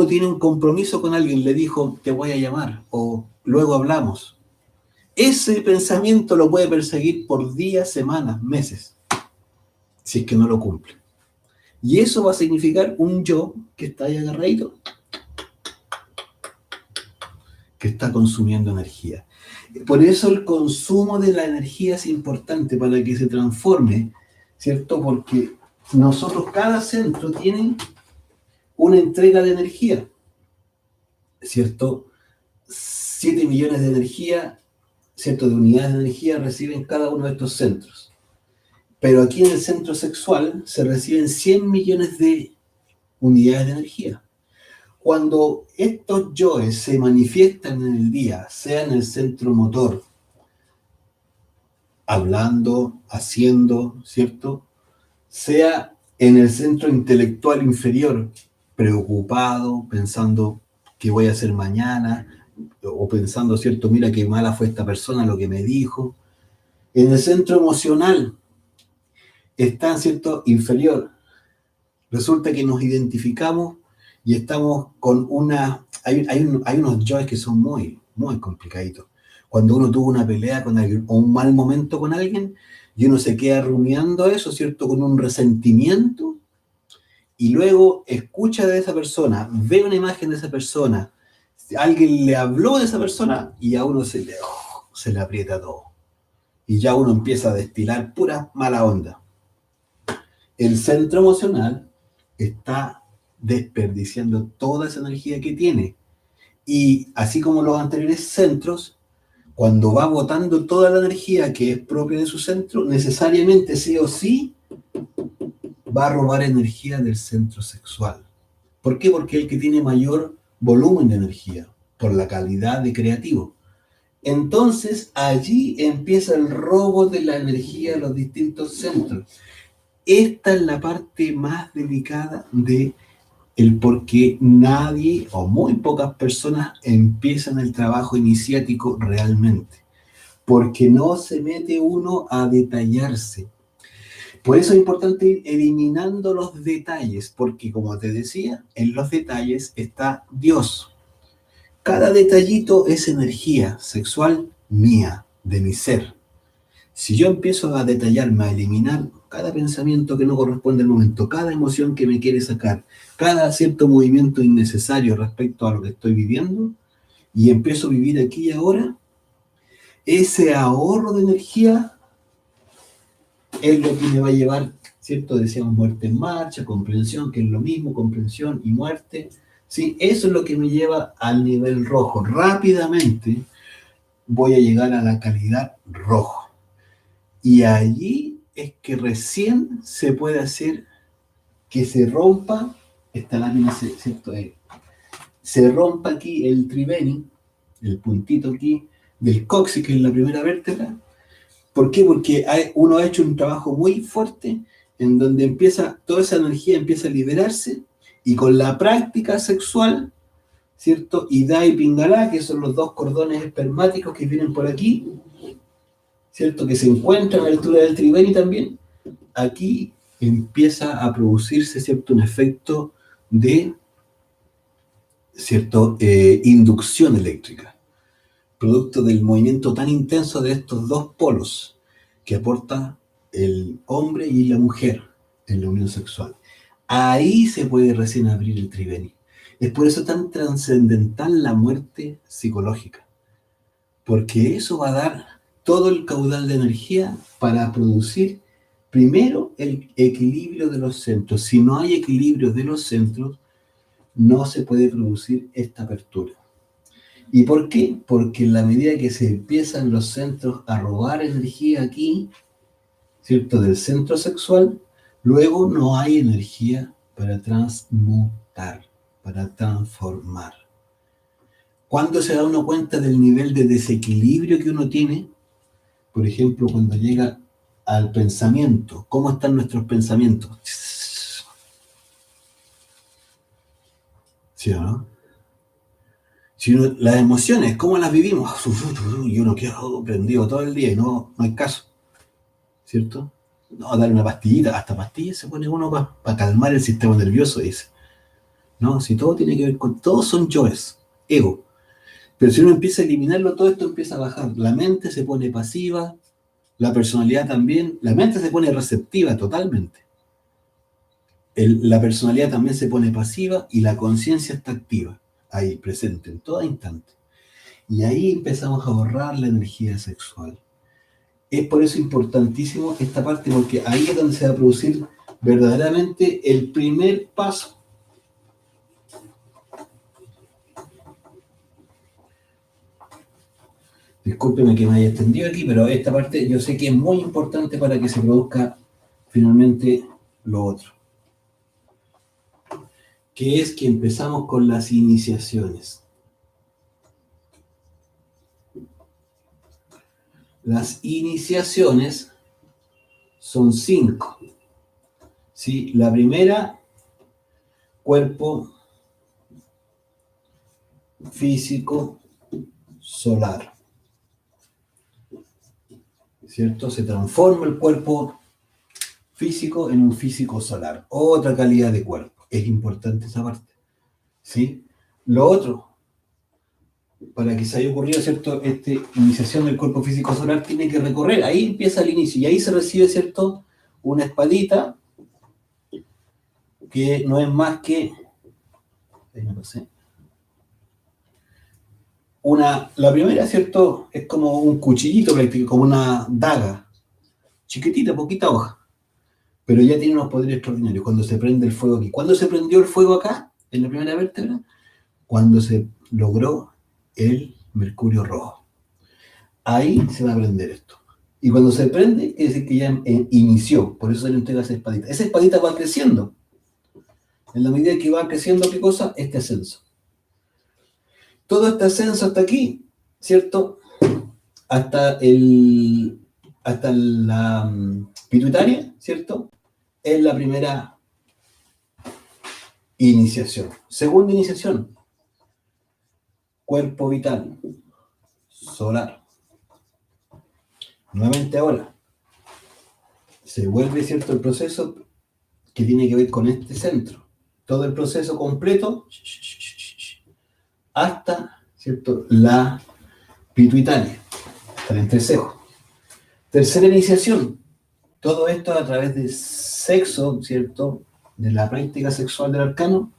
tiene un compromiso con alguien, le dijo, te voy a llamar, o luego hablamos. Ese pensamiento lo puede perseguir por días, semanas, meses, si es que no lo cumple. Y eso va a significar un yo que está ahí agarradito, que está consumiendo energía. Por eso el consumo de la energía es importante para que se transforme, ¿cierto? Porque nosotros, cada centro tiene una entrega de energía, ¿cierto? 7 millones de energía, ¿cierto? De unidades de energía reciben cada uno de estos centros. Pero aquí en el centro sexual se reciben 100 millones de unidades de energía. Cuando estos yoes se manifiestan en el día, sea en el centro motor, hablando, haciendo, ¿cierto? Sea en el centro intelectual inferior, preocupado, pensando qué voy a hacer mañana, o pensando, ¿cierto? Mira qué mala fue esta persona, lo que me dijo. En el centro emocional está, ¿cierto? Inferior. Resulta que nos identificamos y estamos con una... Hay unos yoes que son muy, muy complicaditos. Cuando uno tuvo una pelea con alguien o un mal momento con alguien y uno se queda rumiando eso, ¿cierto? Con un resentimiento y luego escucha de esa persona, ve una imagen de esa persona, alguien le habló de esa persona y a uno se le aprieta todo. Y ya uno empieza a destilar pura mala onda. El centro emocional está desperdiciando toda esa energía que tiene. Y así como los anteriores centros, cuando va botando toda la energía que es propia de su centro, necesariamente sí o sí va a robar energía del centro sexual. ¿Por qué? Porque es el que tiene mayor volumen de energía, por la calidad de creativo. Entonces allí empieza el robo de la energía a los distintos centros. Esta es la parte más delicada de el por qué nadie o muy pocas personas empiezan el trabajo iniciático realmente. Porque no se mete uno a detallarse. Por eso es importante ir eliminando los detalles, porque como te decía, en los detalles está Dios. Cada detallito es energía sexual mía, de mi ser. Si yo empiezo a detallarme, a eliminar cada pensamiento que no corresponde al momento, cada emoción que me quiere sacar, cada cierto movimiento innecesario respecto a lo que estoy viviendo, y empiezo a vivir aquí y ahora, ese ahorro de energía es lo que me va a llevar, ¿cierto? Decíamos muerte en marcha, comprensión, que es lo mismo, comprensión y muerte. ¿Sí? Eso es lo que me lleva al nivel rojo. Rápidamente voy a llegar a la calidad rojo. Y allí es que recién se puede hacer que se rompa esta lámina, ¿cierto? Se rompa aquí el triveni, el puntito aquí del coxis, que es la primera vértebra. ¿Por qué? Porque uno ha hecho un trabajo muy fuerte en donde empieza, toda esa energía empieza a liberarse y con la práctica sexual, ¿cierto? Ida y Pingala, que son los dos cordones espermáticos que vienen por aquí, ¿cierto? Que se encuentran a la altura del triveni también. Aquí empieza a producirse, ¿cierto? Un efecto de, ¿cierto? Inducción eléctrica, producto del movimiento tan intenso de estos dos polos que aporta el hombre y la mujer en la unión sexual. Ahí se puede recién abrir el triveni. Es por eso tan trascendental la muerte psicológica, porque eso va a dar todo el caudal de energía para producir primero el equilibrio de los centros. Si no hay equilibrio de los centros, no se puede producir esta apertura. ¿Y por qué? Porque en la medida que se empiezan los centros a robar energía aquí, ¿cierto? Del centro sexual, luego no hay energía para transmutar, para transformar. ¿Cuándo se da uno cuenta del nivel de desequilibrio que uno tiene? Por ejemplo, cuando llega al pensamiento. ¿Cómo están nuestros pensamientos? ¿Sí o no? Si las emociones, ¿cómo las vivimos? Y uno queda prendido todo el día y no hay caso, ¿cierto? No, dar una pastillita, hasta pastillas se pone uno para calmar el sistema nervioso, dice. No, si todo tiene que ver con, todos son yoes, ego. Pero si uno empieza a eliminarlo, todo esto empieza a bajar. La mente se pone pasiva, la personalidad también, la mente se pone receptiva totalmente. La personalidad también se pone pasiva y la conciencia está activa, ahí, presente, en todo instante. Y ahí empezamos a ahorrar la energía sexual. Es por eso importantísimo esta parte, porque ahí es donde se va a producir verdaderamente el primer paso. Discúlpeme que me haya extendido aquí, pero esta parte yo sé que es muy importante para que se produzca finalmente lo otro. Que es que empezamos con las iniciaciones. Las iniciaciones son 5. ¿Sí? La primera, cuerpo físico solar. ¿Cierto? Se transforma el cuerpo físico en un físico solar. Otra calidad de cuerpo. Es importante esa parte. ¿Sí? Lo otro, para que se haya ocurrido, ¿cierto? Esta iniciación del cuerpo físico solar tiene que recorrer. Ahí empieza el inicio. Y ahí se recibe, ¿cierto? Una espadita que no es más que... Ahí me pasé. La primera, ¿cierto? Es como un cuchillito prácticamente, como una daga. Chiquitita, poquita hoja. Pero ya tiene unos poderes extraordinarios. Cuando se prende el fuego aquí. ¿Cuándo se prendió el fuego acá? En la primera vértebra. Cuando se logró el mercurio rojo. Ahí se va a prender esto. Y cuando se prende, quiere decir que ya inició. Por eso se le entrega esa espadita. Esa espadita va creciendo. En la medida que va creciendo, ¿qué cosa? Este ascenso. Todo este ascenso hasta aquí, ¿cierto? Hasta la pituitaria, ¿cierto? Es la primera iniciación. Segunda iniciación, cuerpo vital, solar. Nuevamente ahora, se vuelve, ¿cierto? El proceso que tiene que ver con este centro. Todo el proceso completo hasta, ¿cierto? La pituitaria, hasta el entrecejo. Tercera iniciación, todo esto a través de sexo, ¿cierto? De la práctica sexual del arcano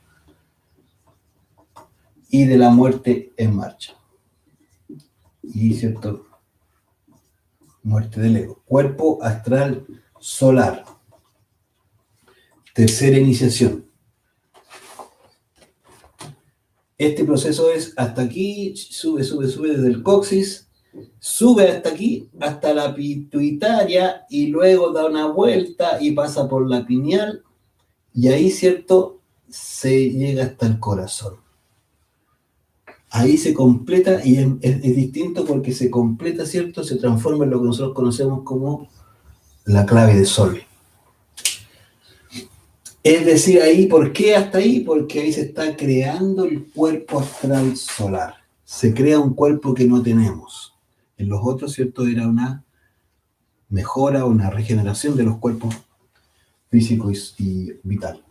y de la muerte en marcha. Y, ¿cierto? Muerte del ego. Cuerpo astral solar. Tercera iniciación. Este proceso es hasta aquí, sube desde el coxis, sube hasta aquí, hasta la pituitaria y luego da una vuelta y pasa por la pineal y ahí, ¿cierto? Se llega hasta el corazón. Ahí se completa y es distinto porque se completa, ¿cierto? Se transforma en lo que nosotros conocemos como la clave de sol. Es decir, ahí, ¿por qué hasta ahí? Porque ahí se está creando el cuerpo astral solar. Se crea un cuerpo que no tenemos. En los otros, ¿cierto? Era una mejora, una regeneración de los cuerpos físico y vital.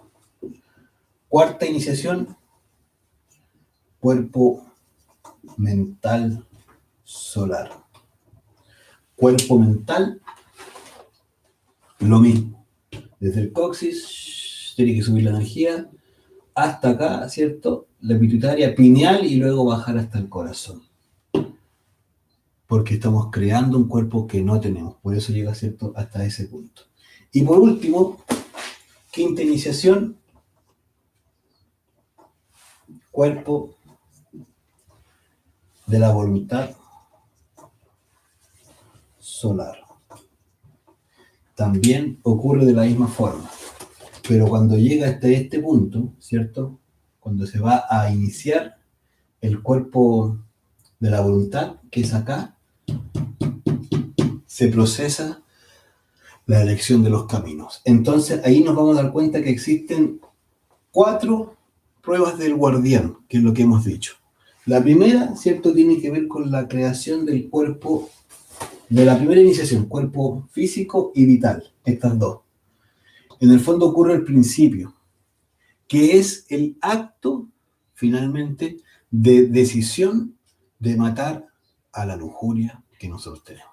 Cuarta iniciación, cuerpo mental solar. Cuerpo mental, lo mismo. Desde el coxis, tiene que subir la energía hasta acá, ¿cierto? La pituitaria pineal y luego bajar hasta el corazón. Porque estamos creando un cuerpo que no tenemos. Por eso llega, ¿cierto? Hasta ese punto. Y por último, quinta iniciación, cuerpo de la voluntad solar. También ocurre de la misma forma. Pero cuando llega hasta este punto, ¿cierto? Cuando se va a iniciar, el cuerpo de la voluntad, que es acá, se procesa la elección de los caminos. Entonces ahí nos vamos a dar cuenta que existen 4 pruebas del guardián, que es lo que hemos dicho. La primera, ¿cierto?, tiene que ver con la creación del cuerpo, de la primera iniciación, cuerpo físico y vital, estas dos. En el fondo ocurre el principio, que es el acto, finalmente, de decisión de matar a la lujuria que nosotros tenemos.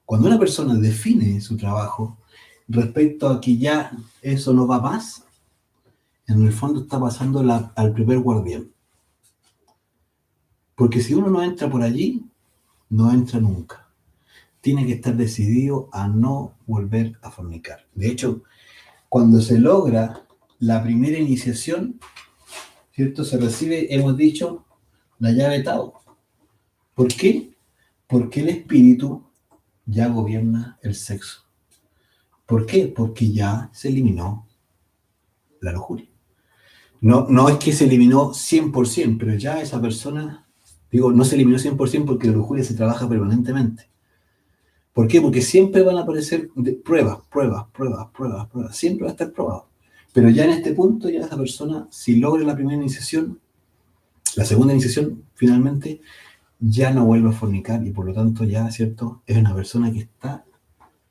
Cuando una persona define su trabajo respecto a que ya eso no va más, en el fondo está pasando al primer guardián. Porque si uno no entra por allí, no entra nunca. Tiene que estar decidido a no volver a fornicar. De hecho, cuando se logra la primera iniciación, ¿cierto? Se recibe, hemos dicho, la llave Tao. ¿Por qué? Porque el espíritu ya gobierna el sexo. ¿Por qué? Porque ya se eliminó la lujuria. No es que se eliminó 100%, pero ya esa persona, digo, no se eliminó 100% porque la lujuria se trabaja permanentemente. ¿Por qué? Porque siempre van a aparecer pruebas, siempre va a estar probado. Pero ya en este punto, ya esa persona, si logra la primera iniciación, la segunda iniciación, finalmente, ya no vuelve a fornicar y por lo tanto ya, ¿cierto? Es una persona que está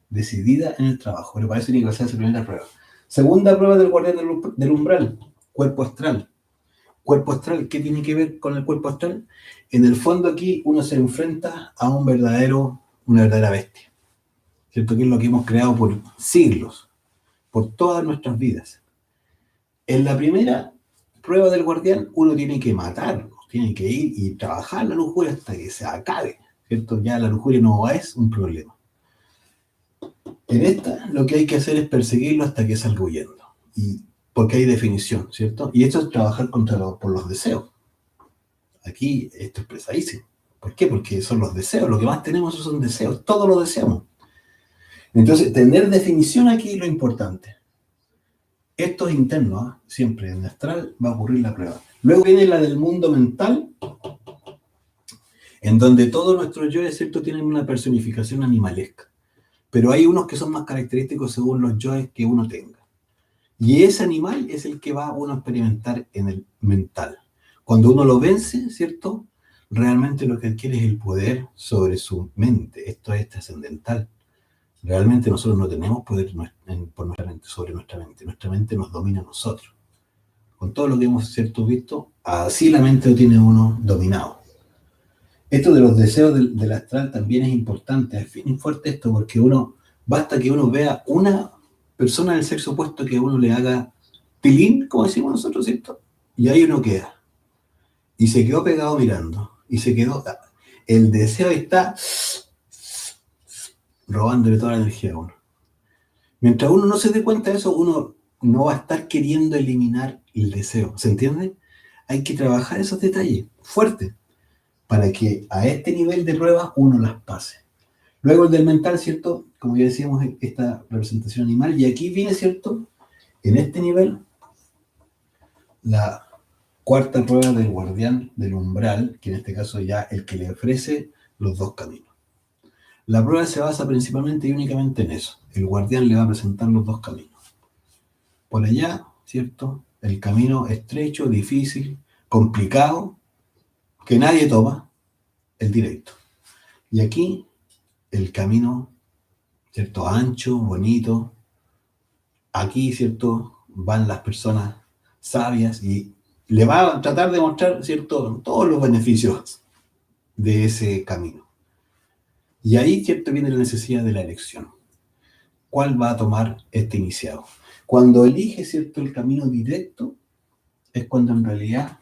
decidida en el trabajo. Pero para eso tiene que pasar esa primera prueba. Segunda prueba del guardián del umbral, cuerpo astral. Cuerpo astral, ¿qué tiene que ver con el cuerpo astral? En el fondo aquí uno se enfrenta a una verdadera bestia, ¿cierto? Que es lo que hemos creado por siglos, por todas nuestras vidas. En la primera prueba del guardián uno tiene que matar, tiene que ir y trabajar la lujuria hasta que se acabe, ¿cierto? Ya la lujuria no es un problema. En esta lo que hay que hacer es perseguirlo hasta que salga huyendo. Y porque hay definición, ¿cierto? Y esto es trabajar por los deseos. Aquí esto es pesadísimo. ¿Por qué? Porque son los deseos. Lo que más tenemos son deseos. Todos lo deseamos. Entonces, tener definición aquí es lo importante. Esto es interno, ¿eh? Siempre en el astral va a ocurrir la prueba. Luego viene la del mundo mental, en donde todos nuestros yoes, ¿cierto?, tienen una personificación animalesca. Pero hay unos que son más característicos según los yoes que uno tenga. Y ese animal es el que va uno a experimentar en el mental. Cuando uno lo vence, ¿cierto?, realmente lo que adquiere es el poder sobre su mente. Esto es trascendental. Realmente nosotros no tenemos poder por nuestra mente, sobre nuestra mente. Nuestra mente nos domina a nosotros. Con todo lo que hemos, ¿cierto?, visto, así la mente lo tiene uno dominado. Esto de los deseos del astral también es importante. Es bien fuerte esto porque basta que uno vea una persona del sexo opuesto que uno le haga tilín, como decimos nosotros, ¿cierto? Y ahí uno queda. Y se quedó pegado mirando. Y se quedó. El deseo está robándole toda la energía a uno. Mientras uno no se dé cuenta de eso, uno no va a estar queriendo eliminar el deseo. ¿Se entiende? Hay que trabajar esos detalles fuerte para que a este nivel de pruebas uno las pase. Luego el del mental, ¿cierto? Como ya decíamos, esta representación animal. Y aquí viene, ¿cierto?, en este nivel, la cuarta prueba del guardián del umbral, que en este caso ya el que le ofrece los dos caminos. La prueba se basa principalmente y únicamente en eso. El guardián le va a presentar los dos caminos. Por allá, ¿cierto?, el camino estrecho, difícil, complicado, que nadie toma, el directo. Y aquí el camino, ¿cierto?, ancho, bonito. Aquí, ¿cierto?, van las personas sabias y le va a tratar de mostrar, ¿cierto?, todos los beneficios de ese camino. Y ahí, ¿cierto?, viene la necesidad de la elección. ¿Cuál va a tomar este iniciado? Cuando elige, ¿cierto?, el camino directo, es cuando en realidad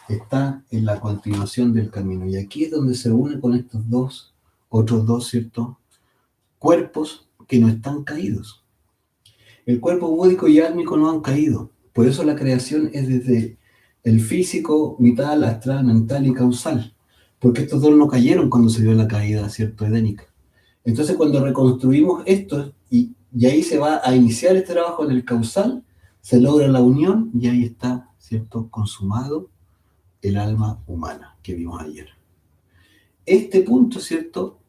está en la continuación del camino. Y aquí es donde se une con estos otros dos, ¿cierto?, cuerpos que no están caídos. El cuerpo búdico y álmico no han caído. Por eso la creación es desde el físico, vital, astral, mental y causal. Porque estos dos no cayeron cuando se dio la caída, ¿cierto?, edénica. Entonces cuando reconstruimos esto y ahí se va a iniciar este trabajo en el causal, se logra la unión y ahí está, ¿cierto?, consumado el alma humana que vimos ayer. Este punto, ¿cierto?,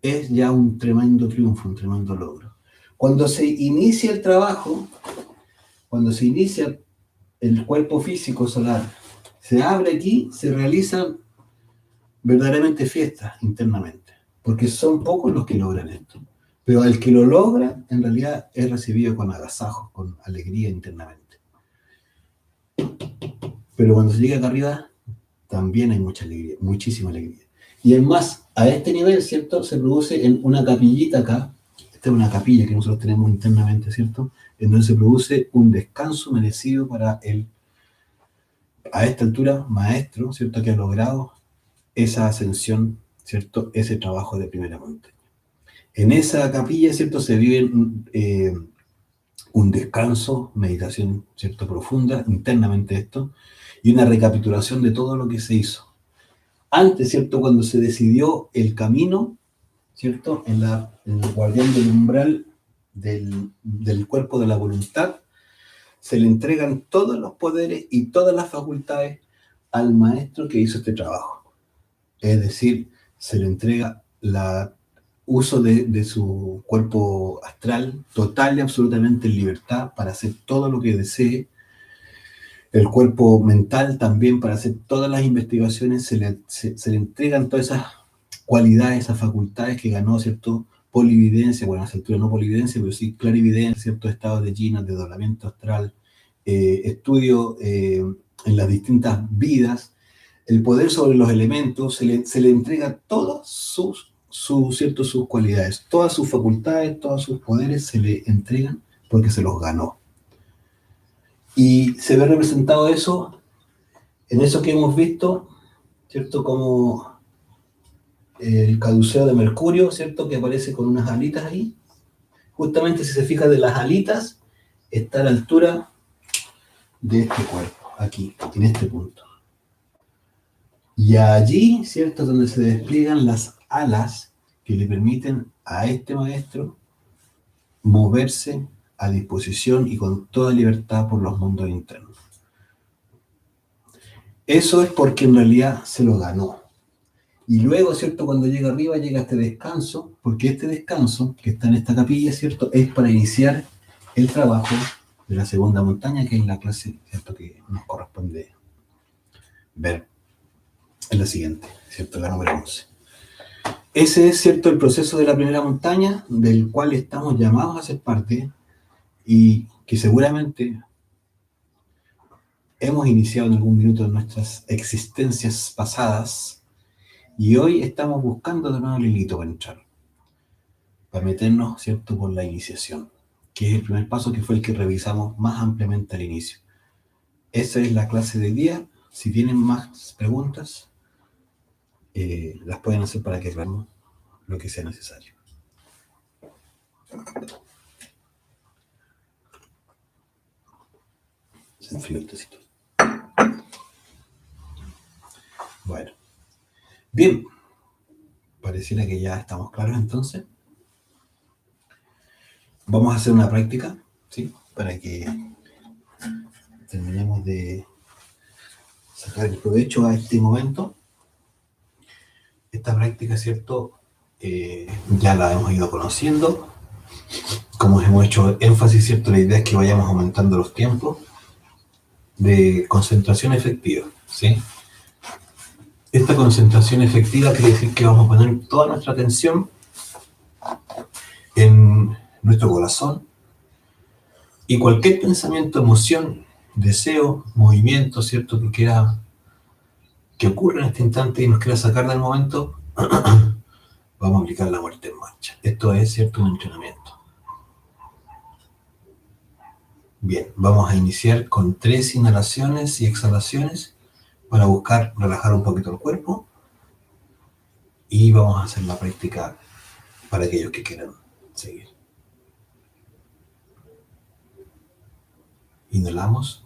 es ya un tremendo triunfo, un tremendo logro. Cuando se inicia el trabajo, cuando se inicia el cuerpo físico solar, se abre aquí, se realizan verdaderamente fiestas internamente, porque son pocos los que logran esto. Pero el que lo logra, en realidad, es recibido con agasajo, con alegría internamente. Pero cuando se llega acá arriba, también hay mucha alegría, muchísima alegría. Y es más, a este nivel, ¿cierto?, se produce en una capillita acá. Esta es una capilla que nosotros tenemos internamente, ¿cierto?, en donde se produce un descanso merecido para el, a esta altura, maestro, ¿cierto?, que ha logrado esa ascensión, ¿cierto?, ese trabajo de primera montaña. En esa capilla, ¿cierto?, se vive un descanso, meditación, ¿cierto?, profunda, internamente esto, y una recapitulación de todo lo que se hizo. Antes, ¿cierto?, cuando se decidió el camino, ¿cierto?, en el guardián del umbral del cuerpo de la voluntad, se le entregan todos los poderes y todas las facultades al maestro que hizo este trabajo. Es decir, se le entrega la uso de su cuerpo astral total y absolutamente en libertad para hacer todo lo que desee. El cuerpo mental también para hacer todas las investigaciones, se le entregan todas esas cualidades, esas facultades que ganó, ¿cierto? Polividencia, bueno, a esa altura no polividencia, pero sí clarividencia, ciertos estados de Jina, de doblamiento astral, estudio en las distintas vidas, el poder sobre los elementos, se le entrega todas sus cualidades, todas sus facultades, todos sus poderes se le entregan porque se los ganó. Y se ve representado eso en eso que hemos visto, ¿cierto? Como el caduceo de Mercurio, ¿cierto? Que aparece con unas alitas ahí. Justamente si se fija de las alitas, está a la altura de este cuerpo, aquí, en este punto. Y allí, ¿cierto? Donde se despliegan las alas que le permiten a este maestro moverse a disposición y con toda libertad por los mundos internos. Eso es porque en realidad se lo ganó. Y luego, ¿cierto? Cuando llega arriba, llega este descanso, porque este descanso, que está en esta capilla, ¿cierto?, es para iniciar el trabajo de la segunda montaña, que es la clase, ¿cierto?, que nos corresponde ver en la siguiente, ¿cierto?, la número 11. Ese es, ¿cierto?, el proceso de la primera montaña, del cual estamos llamados a ser parte, y que seguramente hemos iniciado en algún minuto de nuestras existencias pasadas, y hoy estamos buscando de nuevo el hilito para entrar, para meternos, ¿cierto?, por la iniciación, que es el primer paso, que fue el que revisamos más ampliamente al inicio. Esa es la clase de hoy día. Si tienen más preguntas, las pueden hacer para que veamos lo que sea necesario. Se enfrió el tecito. Bueno, bien, pareciera que ya estamos claros entonces. Vamos a hacer una práctica, ¿sí?, para que terminemos de sacar el provecho a este momento. Esta práctica, ¿cierto?, ya la hemos ido conociendo. Como hemos hecho énfasis, ¿cierto?, la idea es que vayamos aumentando los tiempos de concentración efectiva, ¿sí? Esta concentración efectiva quiere decir que vamos a poner toda nuestra atención en nuestro corazón, y cualquier pensamiento, emoción, deseo, movimiento, ¿cierto?, que ocurra en este instante y nos quiera sacar del momento, vamos a aplicar la muerte en marcha. Esto es, ¿cierto?, un entrenamiento. Bien, vamos a iniciar con 3 inhalaciones y exhalaciones para buscar relajar un poquito el cuerpo, y vamos a hacer la práctica para aquellos que quieran seguir. Inhalamos.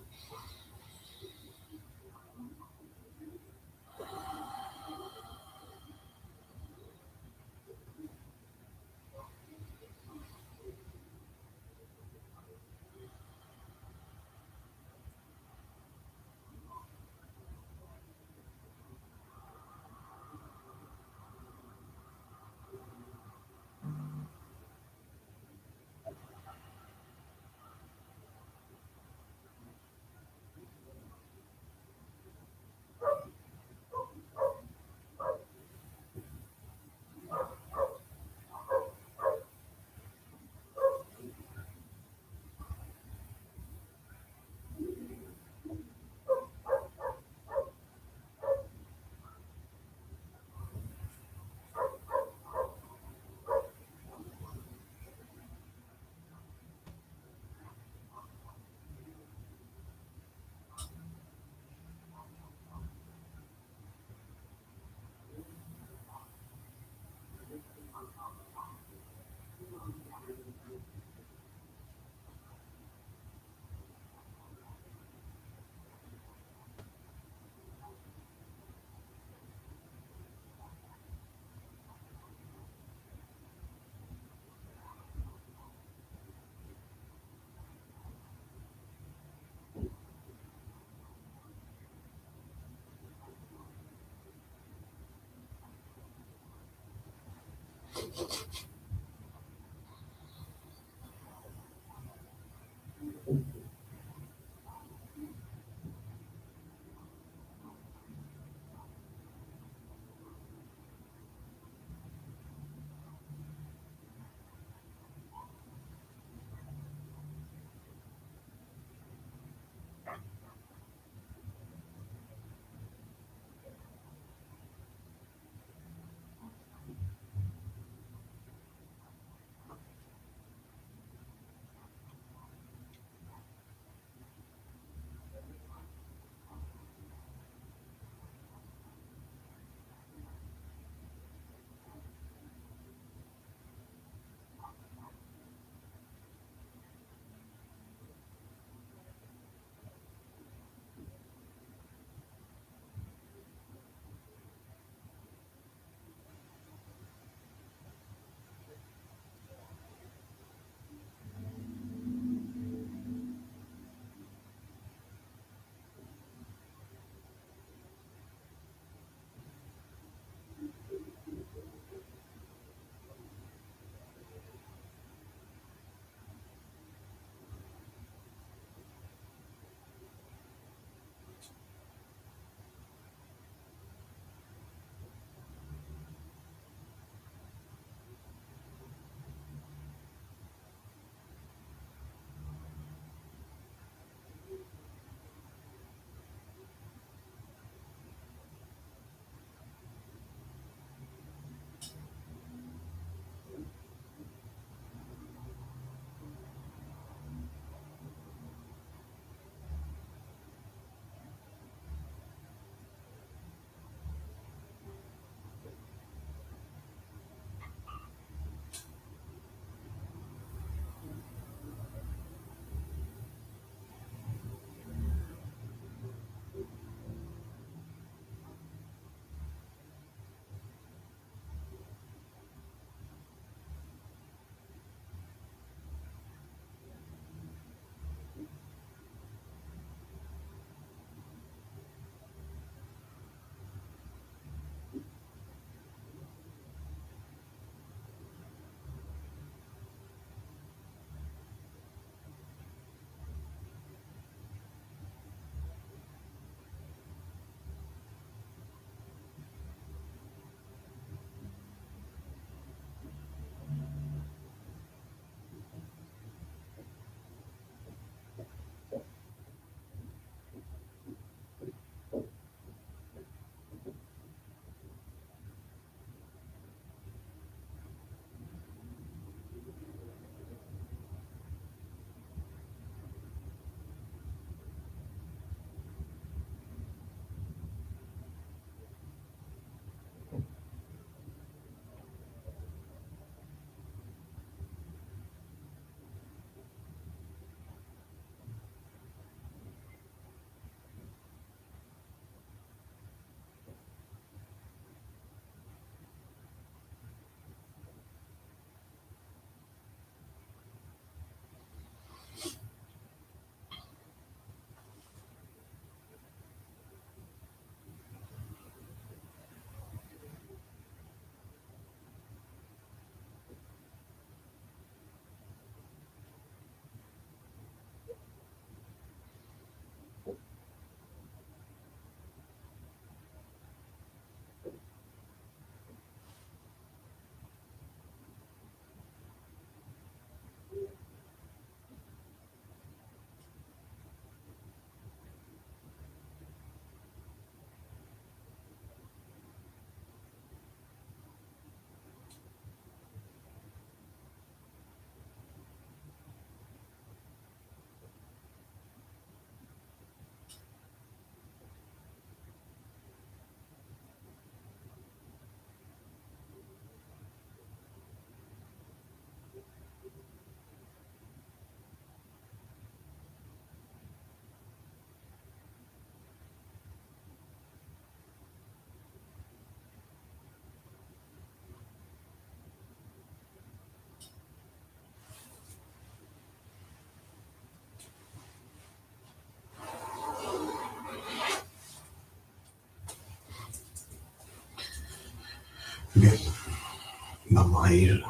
a ir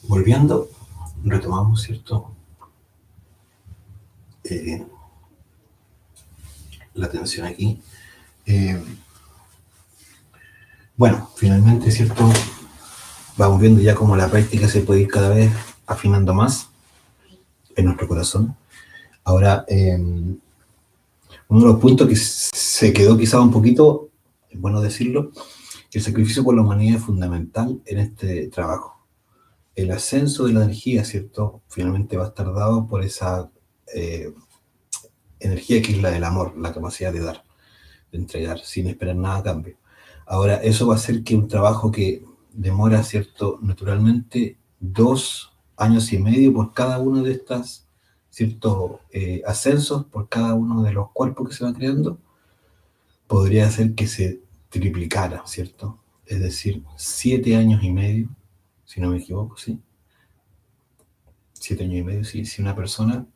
volviendo. Retomamos, ¿cierto? La atención aquí. Bueno, finalmente, ¿cierto? Vamos viendo ya cómo la práctica se puede ir cada vez afinando más en nuestro corazón. Ahora, uno de los puntos que se quedó quizá un poquito, es bueno decirlo, que el sacrificio por la humanidad es fundamental en este trabajo. El ascenso de la energía, ¿cierto? Finalmente va a estar dado por esa energía que es la del amor, la capacidad de dar, de entregar, sin esperar nada a cambio. Ahora, eso va a hacer que un trabajo que demora, ¿cierto? Naturalmente 2 años y medio por cada uno de estas, ¿cierto? Ascensos, por cada uno de los cuerpos que se va creando, podría hacer que se triplicara, ¿cierto? Es decir, 7 años y medio, si no me equivoco, ¿sí? 7 años y medio, sí. Si una persona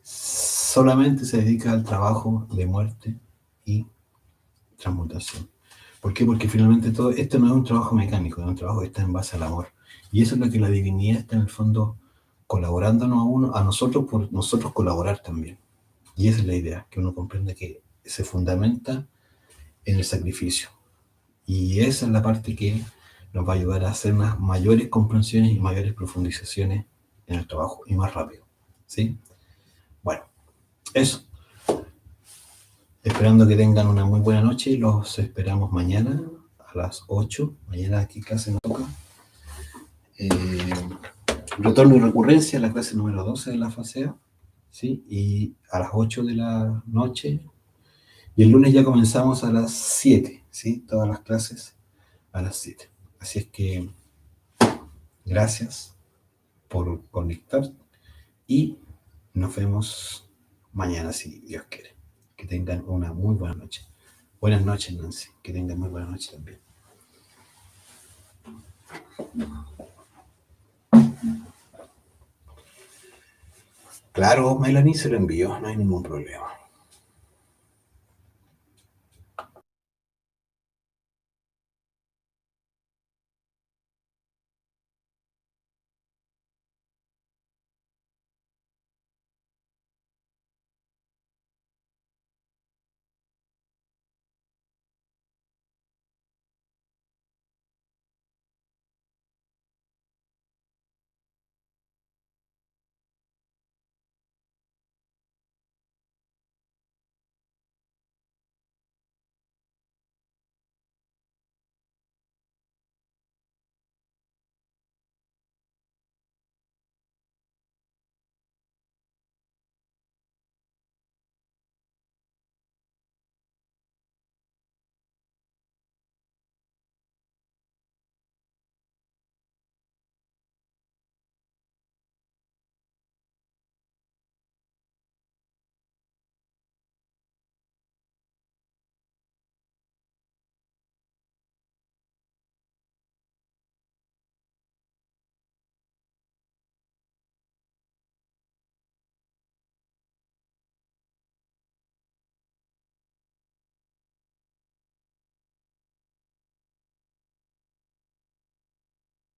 solamente se dedica al trabajo de muerte y transmutación. ¿Por qué? Porque finalmente todo esto no es un trabajo mecánico, es un trabajo que está en base al amor. Y eso es lo que la divinidad está en el fondo colaborándonos a nosotros por nosotros colaborar también. Y esa es la idea, que uno comprenda que se fundamenta en el sacrificio. Y esa es la parte que nos va a ayudar a hacer unas mayores comprensiones y mayores profundizaciones en el trabajo y más rápido. ¿Sí? Bueno, eso. Esperando que tengan una muy buena noche. Los esperamos mañana a las 8. Mañana aquí clase nos toca. Retorno y recurrencia, la clase número 12 de la fase A. ¿Sí? Y a las 8 de la noche. Y el lunes ya comenzamos a las 7. ¿Sí? Todas las clases a las 7. Así es que gracias por conectar y nos vemos mañana si Dios quiere. Que tengan una muy buena noche. Buenas noches, Nancy. Que tengan muy buena noche también. Claro, Melanie se lo envió, no hay ningún problema.